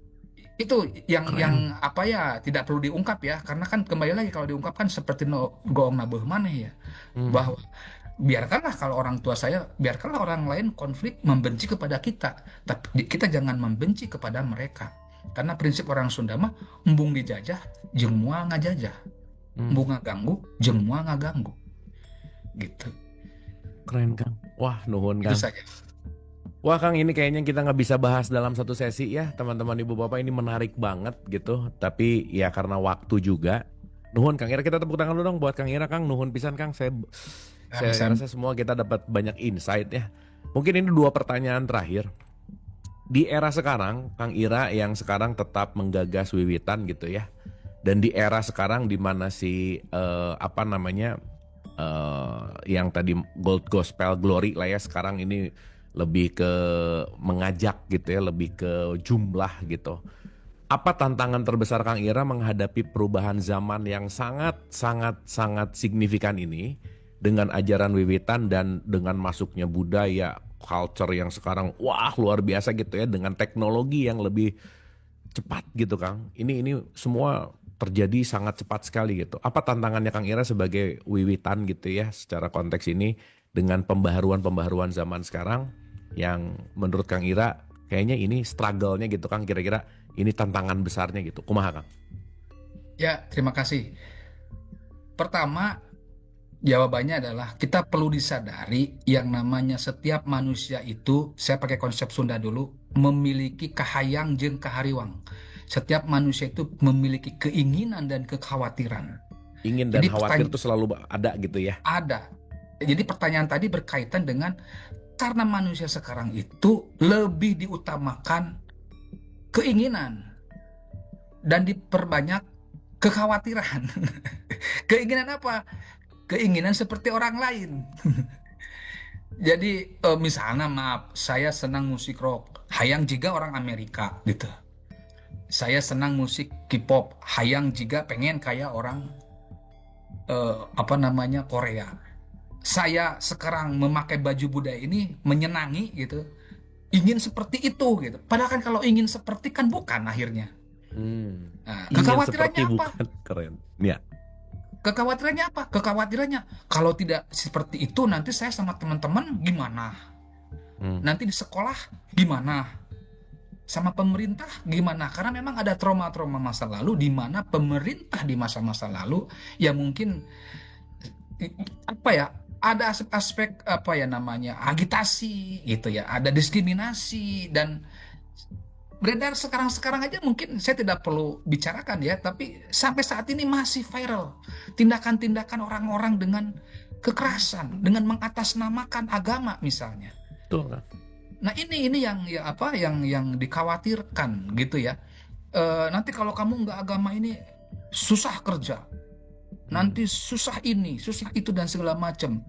Itu yang Keren. apa ya tidak perlu diungkap ya karena kan kembali lagi kalau diungkapkan seperti no goong nabuh maneh ya Hmm. bahwa biarkanlah kalau orang tua saya biarkanlah orang lain konflik membenci kepada kita tapi kita jangan membenci kepada mereka karena prinsip orang Sunda mah embung dijajah jeung moal ngajajah Hmm. embung ngaganggu jeung moal ngaganggu gitu Keren, Kang. Wah, nuhun, itu Kang. saja. Wah, Kang, ini kayaknya kita nggak bisa bahas dalam satu sesi ya, teman-teman ibu bapak, ini menarik banget gitu. Tapi ya karena waktu juga. Nuhun, Kang Ira, kita tepuk tangan dulu dong buat Kang Ira, Kang. Nuhun pisan, Kang. Saya rasa semua kita dapat banyak insight ya. Mungkin ini 2 pertanyaan terakhir. Di era sekarang, Kang Ira yang sekarang tetap menggagas Wiwitan gitu ya. Dan di era sekarang di mana si apa namanya yang tadi Gold Gospel Glory lah ya, sekarang ini lebih ke mengajak gitu ya, lebih ke jumlah gitu. Apa tantangan terbesar Kang Ira menghadapi perubahan zaman yang sangat signifikan ini dengan ajaran wiwitan dan dengan masuknya budaya, culture yang sekarang wah luar biasa gitu ya, dengan teknologi yang lebih cepat gitu Kang. Ini semua terjadi sangat cepat sekali gitu. Apa tantangannya Kang Ira sebagai wiwitan gitu ya secara konteks ini dengan pembaharuan zaman sekarang yang menurut Kang Ira kayaknya ini struggle-nya gitu Kang, kira-kira ini tantangan besarnya gitu. Kumaha Kang? Ya, terima kasih. Pertama, jawabannya adalah kita perlu disadari yang namanya setiap manusia itu, saya pakai konsep Sunda dulu, memiliki kahayang jeung kahariwang. Setiap manusia itu memiliki keinginan dan kekhawatiran. Ingin dan Jadi khawatir itu selalu ada gitu ya. ada. Jadi pertanyaan tadi berkaitan dengan karena manusia sekarang itu lebih diutamakan keinginan dan diperbanyak kekhawatiran. Keinginan apa? Keinginan seperti orang lain. Jadi misalnya maaf, saya senang musik rock, hayang juga orang Amerika gitu. Saya senang musik K-pop, hayang juga pengen kayak orang Korea. Saya sekarang memakai baju budaya ini menyenangi gitu, ingin seperti itu gitu. Padahal kan kalau ingin seperti kan bukan akhirnya. Nah, kekhawatirannya apa? Bukan. Keren. Ya. Kekhawatirannya apa? Kekhawatirannya kalau tidak seperti itu nanti saya sama teman-teman gimana? Nanti di sekolah gimana? Sama pemerintah gimana? Karena memang ada trauma-trauma masa lalu di mana pemerintah di masa-masa lalu ya mungkin ada aspek agitasi gitu ya, ada diskriminasi dan beredar sekarang aja mungkin saya tidak perlu bicarakan ya, tapi sampai saat ini masih viral tindakan-tindakan orang-orang dengan kekerasan, dengan mengatasnamakan agama misalnya. Betul kan? Nah ini yang dikhawatirkan gitu ya. Nanti kalau kamu nggak agama ini susah kerja, nanti susah ini, susah itu dan segala macam.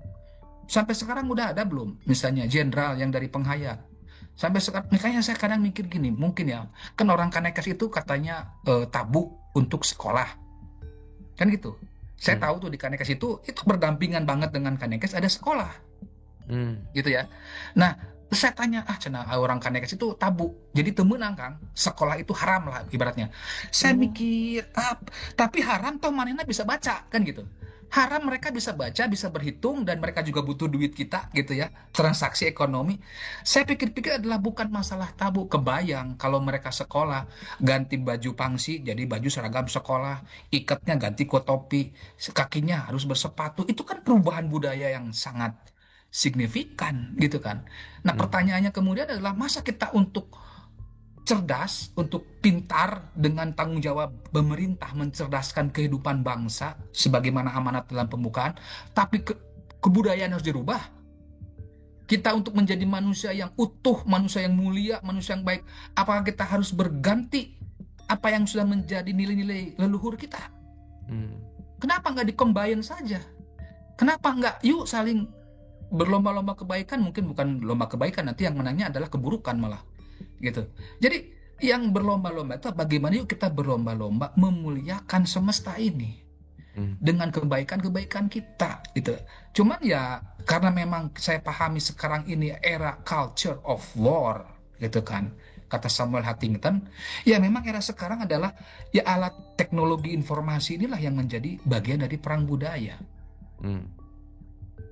Sampai sekarang udah ada belum? Misalnya jenderal yang dari penghayat. Sampai sekarang, makanya saya kadang mikir gini, mungkin ya, kan orang Kanekes itu katanya tabu untuk sekolah, kan gitu. Saya tahu tuh di Kanekes itu berdampingan banget dengan Kanekes ada sekolah, gitu ya. Nah, saya tanya, cenah orang Kanekes itu tabu, jadi temenang Kang, sekolah itu haram lah ibaratnya. Saya mikir, tapi haram toh manehna bisa baca, kan gitu. Haram mereka bisa baca, bisa berhitung, dan mereka juga butuh duit kita gitu ya, transaksi ekonomi. Saya pikir-pikir adalah bukan masalah tabu. Kebayang kalau mereka sekolah, ganti baju pangsi, jadi baju seragam sekolah, ikatnya ganti ke topi, kakinya harus bersepatu. Itu kan perubahan budaya yang sangat signifikan gitu kan. Nah pertanyaannya kemudian adalah masa kita untuk cerdas, untuk pintar dengan tanggung jawab pemerintah mencerdaskan kehidupan bangsa sebagaimana amanat dalam pembukaan, tapi kebudayaan harus dirubah. Kita untuk menjadi manusia yang utuh, manusia yang mulia, manusia yang baik, apakah kita harus berganti apa yang sudah menjadi nilai-nilai leluhur kita? Kenapa nggak dikombain saja? Kenapa nggak yuk saling berlomba-lomba kebaikan? Mungkin bukan lomba kebaikan, nanti yang menangnya adalah keburukan malah. Gitu. Jadi yang berlomba-lomba itu bagaimana yuk kita berlomba-lomba memuliakan semesta ini dengan kebaikan-kebaikan kita gitu. Cuman ya karena memang saya pahami sekarang ini era culture of war gitu kan, kata Samuel Huntington, ya memang era sekarang adalah ya alat teknologi informasi inilah yang menjadi bagian dari perang budaya.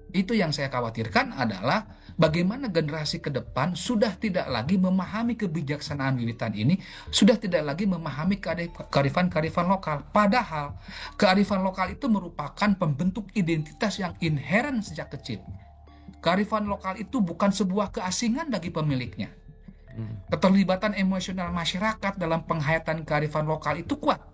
Itu yang saya khawatirkan adalah bagaimana generasi ke depan sudah tidak lagi memahami kebijaksanaan wiwitan ini, sudah tidak lagi memahami kearifan-kearifan lokal. Padahal kearifan lokal itu merupakan pembentuk identitas yang inheren sejak kecil. Kearifan lokal itu bukan sebuah keasingan bagi pemiliknya. Keterlibatan emosional masyarakat dalam penghayatan kearifan lokal itu kuat.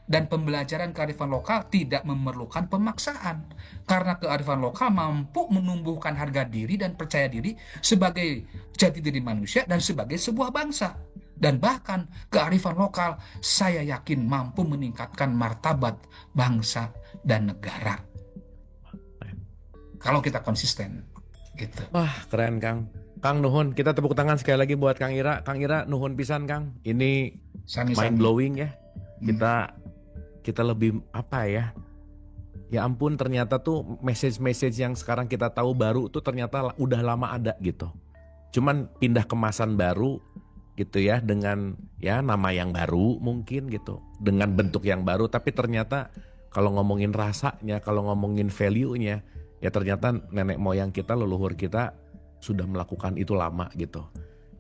Dan pembelajaran kearifan lokal tidak memerlukan pemaksaan. Karena kearifan lokal mampu menumbuhkan harga diri dan percaya diri sebagai jati diri manusia dan sebagai sebuah bangsa. Dan bahkan kearifan lokal saya yakin mampu meningkatkan martabat bangsa dan negara. Kalau kita konsisten gitu. Wah keren Kang. Kang nuhun, kita tepuk tangan sekali lagi buat Kang Ira. Kang Ira nuhun pisan Kang. Ini mind Sami-sami. blowing ya. Hmm. Kita lebih apa ya? Ya ampun, ternyata tuh message-message yang sekarang kita tahu baru tuh ternyata udah lama ada gitu. Cuman pindah kemasan baru gitu ya, dengan ya nama yang baru mungkin gitu, dengan bentuk yang baru, tapi ternyata kalau ngomongin rasanya, kalau ngomongin value-nya, ya ternyata nenek moyang kita, leluhur kita sudah melakukan itu lama gitu.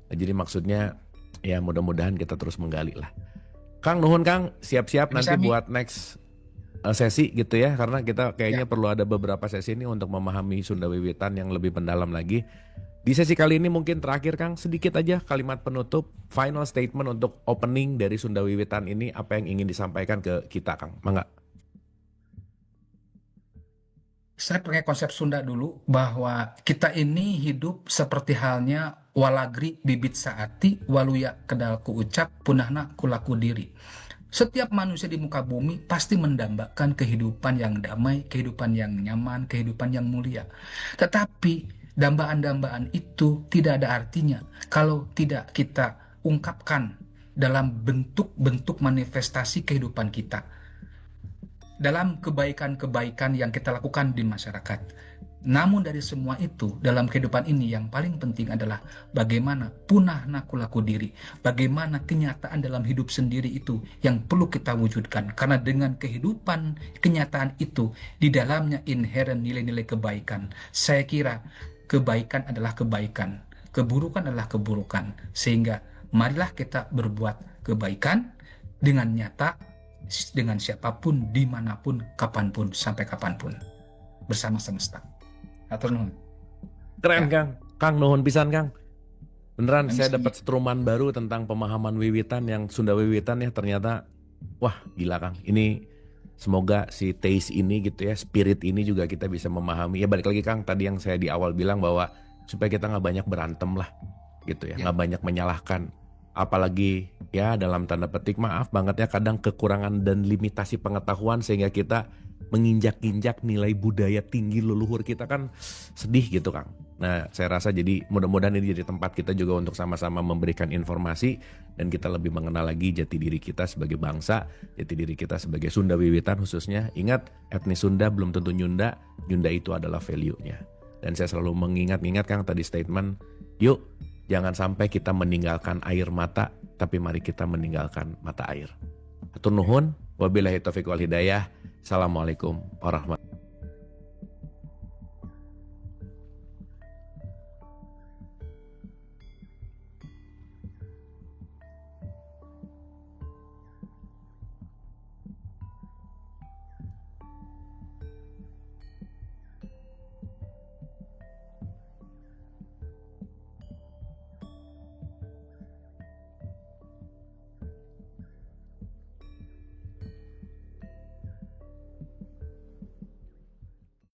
Jadi maksudnya ya mudah-mudahan kita terus menggali lah. Kang nuhun Kang, siap-siap nanti Sami-sami. buat next sesi gitu ya, karena kita kayaknya Ya, perlu ada beberapa sesi ini untuk memahami Sunda Wiwitan yang lebih mendalam lagi. Di sesi kali ini mungkin terakhir Kang, sedikit aja kalimat penutup, final statement untuk opening dari Sunda Wiwitan ini, apa yang ingin disampaikan ke kita Kang? Mangga. saya pakai konsep Sunda dulu bahwa kita ini hidup seperti halnya walagri bibit saati waluya kedal ku ucap punahna kulaku diri. Setiap manusia di muka bumi pasti mendambakan kehidupan yang damai, kehidupan yang nyaman, kehidupan yang mulia. Tetapi dambaan-dambaan itu tidak ada artinya kalau tidak kita ungkapkan dalam bentuk-bentuk manifestasi kehidupan kita, dalam kebaikan-kebaikan yang kita lakukan di masyarakat. Namun dari semua itu, dalam kehidupan ini yang paling penting adalah bagaimana punahna kulaku diri, bagaimana kenyataan dalam hidup sendiri itu yang perlu kita wujudkan. Karena dengan kehidupan, kenyataan itu, di dalamnya inherent nilai-nilai kebaikan. Saya kira kebaikan adalah kebaikan, keburukan adalah keburukan. Sehingga marilah kita berbuat kebaikan dengan nyata, dengan siapapun, dimanapun, kapanpun, sampai kapanpun, bersama semesta. Atur nuhun. Keren Ya, Kang, Kang nuhun pisan Kang. Beneran saya sami-sami. dapat setruman baru tentang pemahaman Wiwitan yang Sunda Wiwitan ya, ternyata wah gila Kang. Ini semoga si taste ini gitu ya, spirit ini juga kita bisa memahami. Ya balik lagi Kang, tadi yang saya di awal bilang bahwa supaya kita nggak banyak berantem lah gitu ya, Ya, nggak banyak menyalahkan. Apalagi ya dalam tanda petik maaf banget ya, kadang kekurangan dan limitasi pengetahuan sehingga kita menginjak-injak nilai budaya tinggi leluhur kita, kan sedih gitu Kang. Nah saya rasa jadi mudah-mudahan ini jadi tempat kita juga untuk sama-sama memberikan informasi dan kita lebih mengenal lagi jati diri kita sebagai bangsa, jati diri kita sebagai Sunda Wiwitan khususnya. Ingat, etnis Sunda belum tentu Nyunda, Nyunda itu adalah value-nya. Dan saya selalu mengingat Kang tadi statement, yuk jangan sampai kita meninggalkan air mata, tapi mari kita meninggalkan mata air. Hatur nuhun, wabillahi taufiq wal hidayah. Assalamualaikum warahmatullahi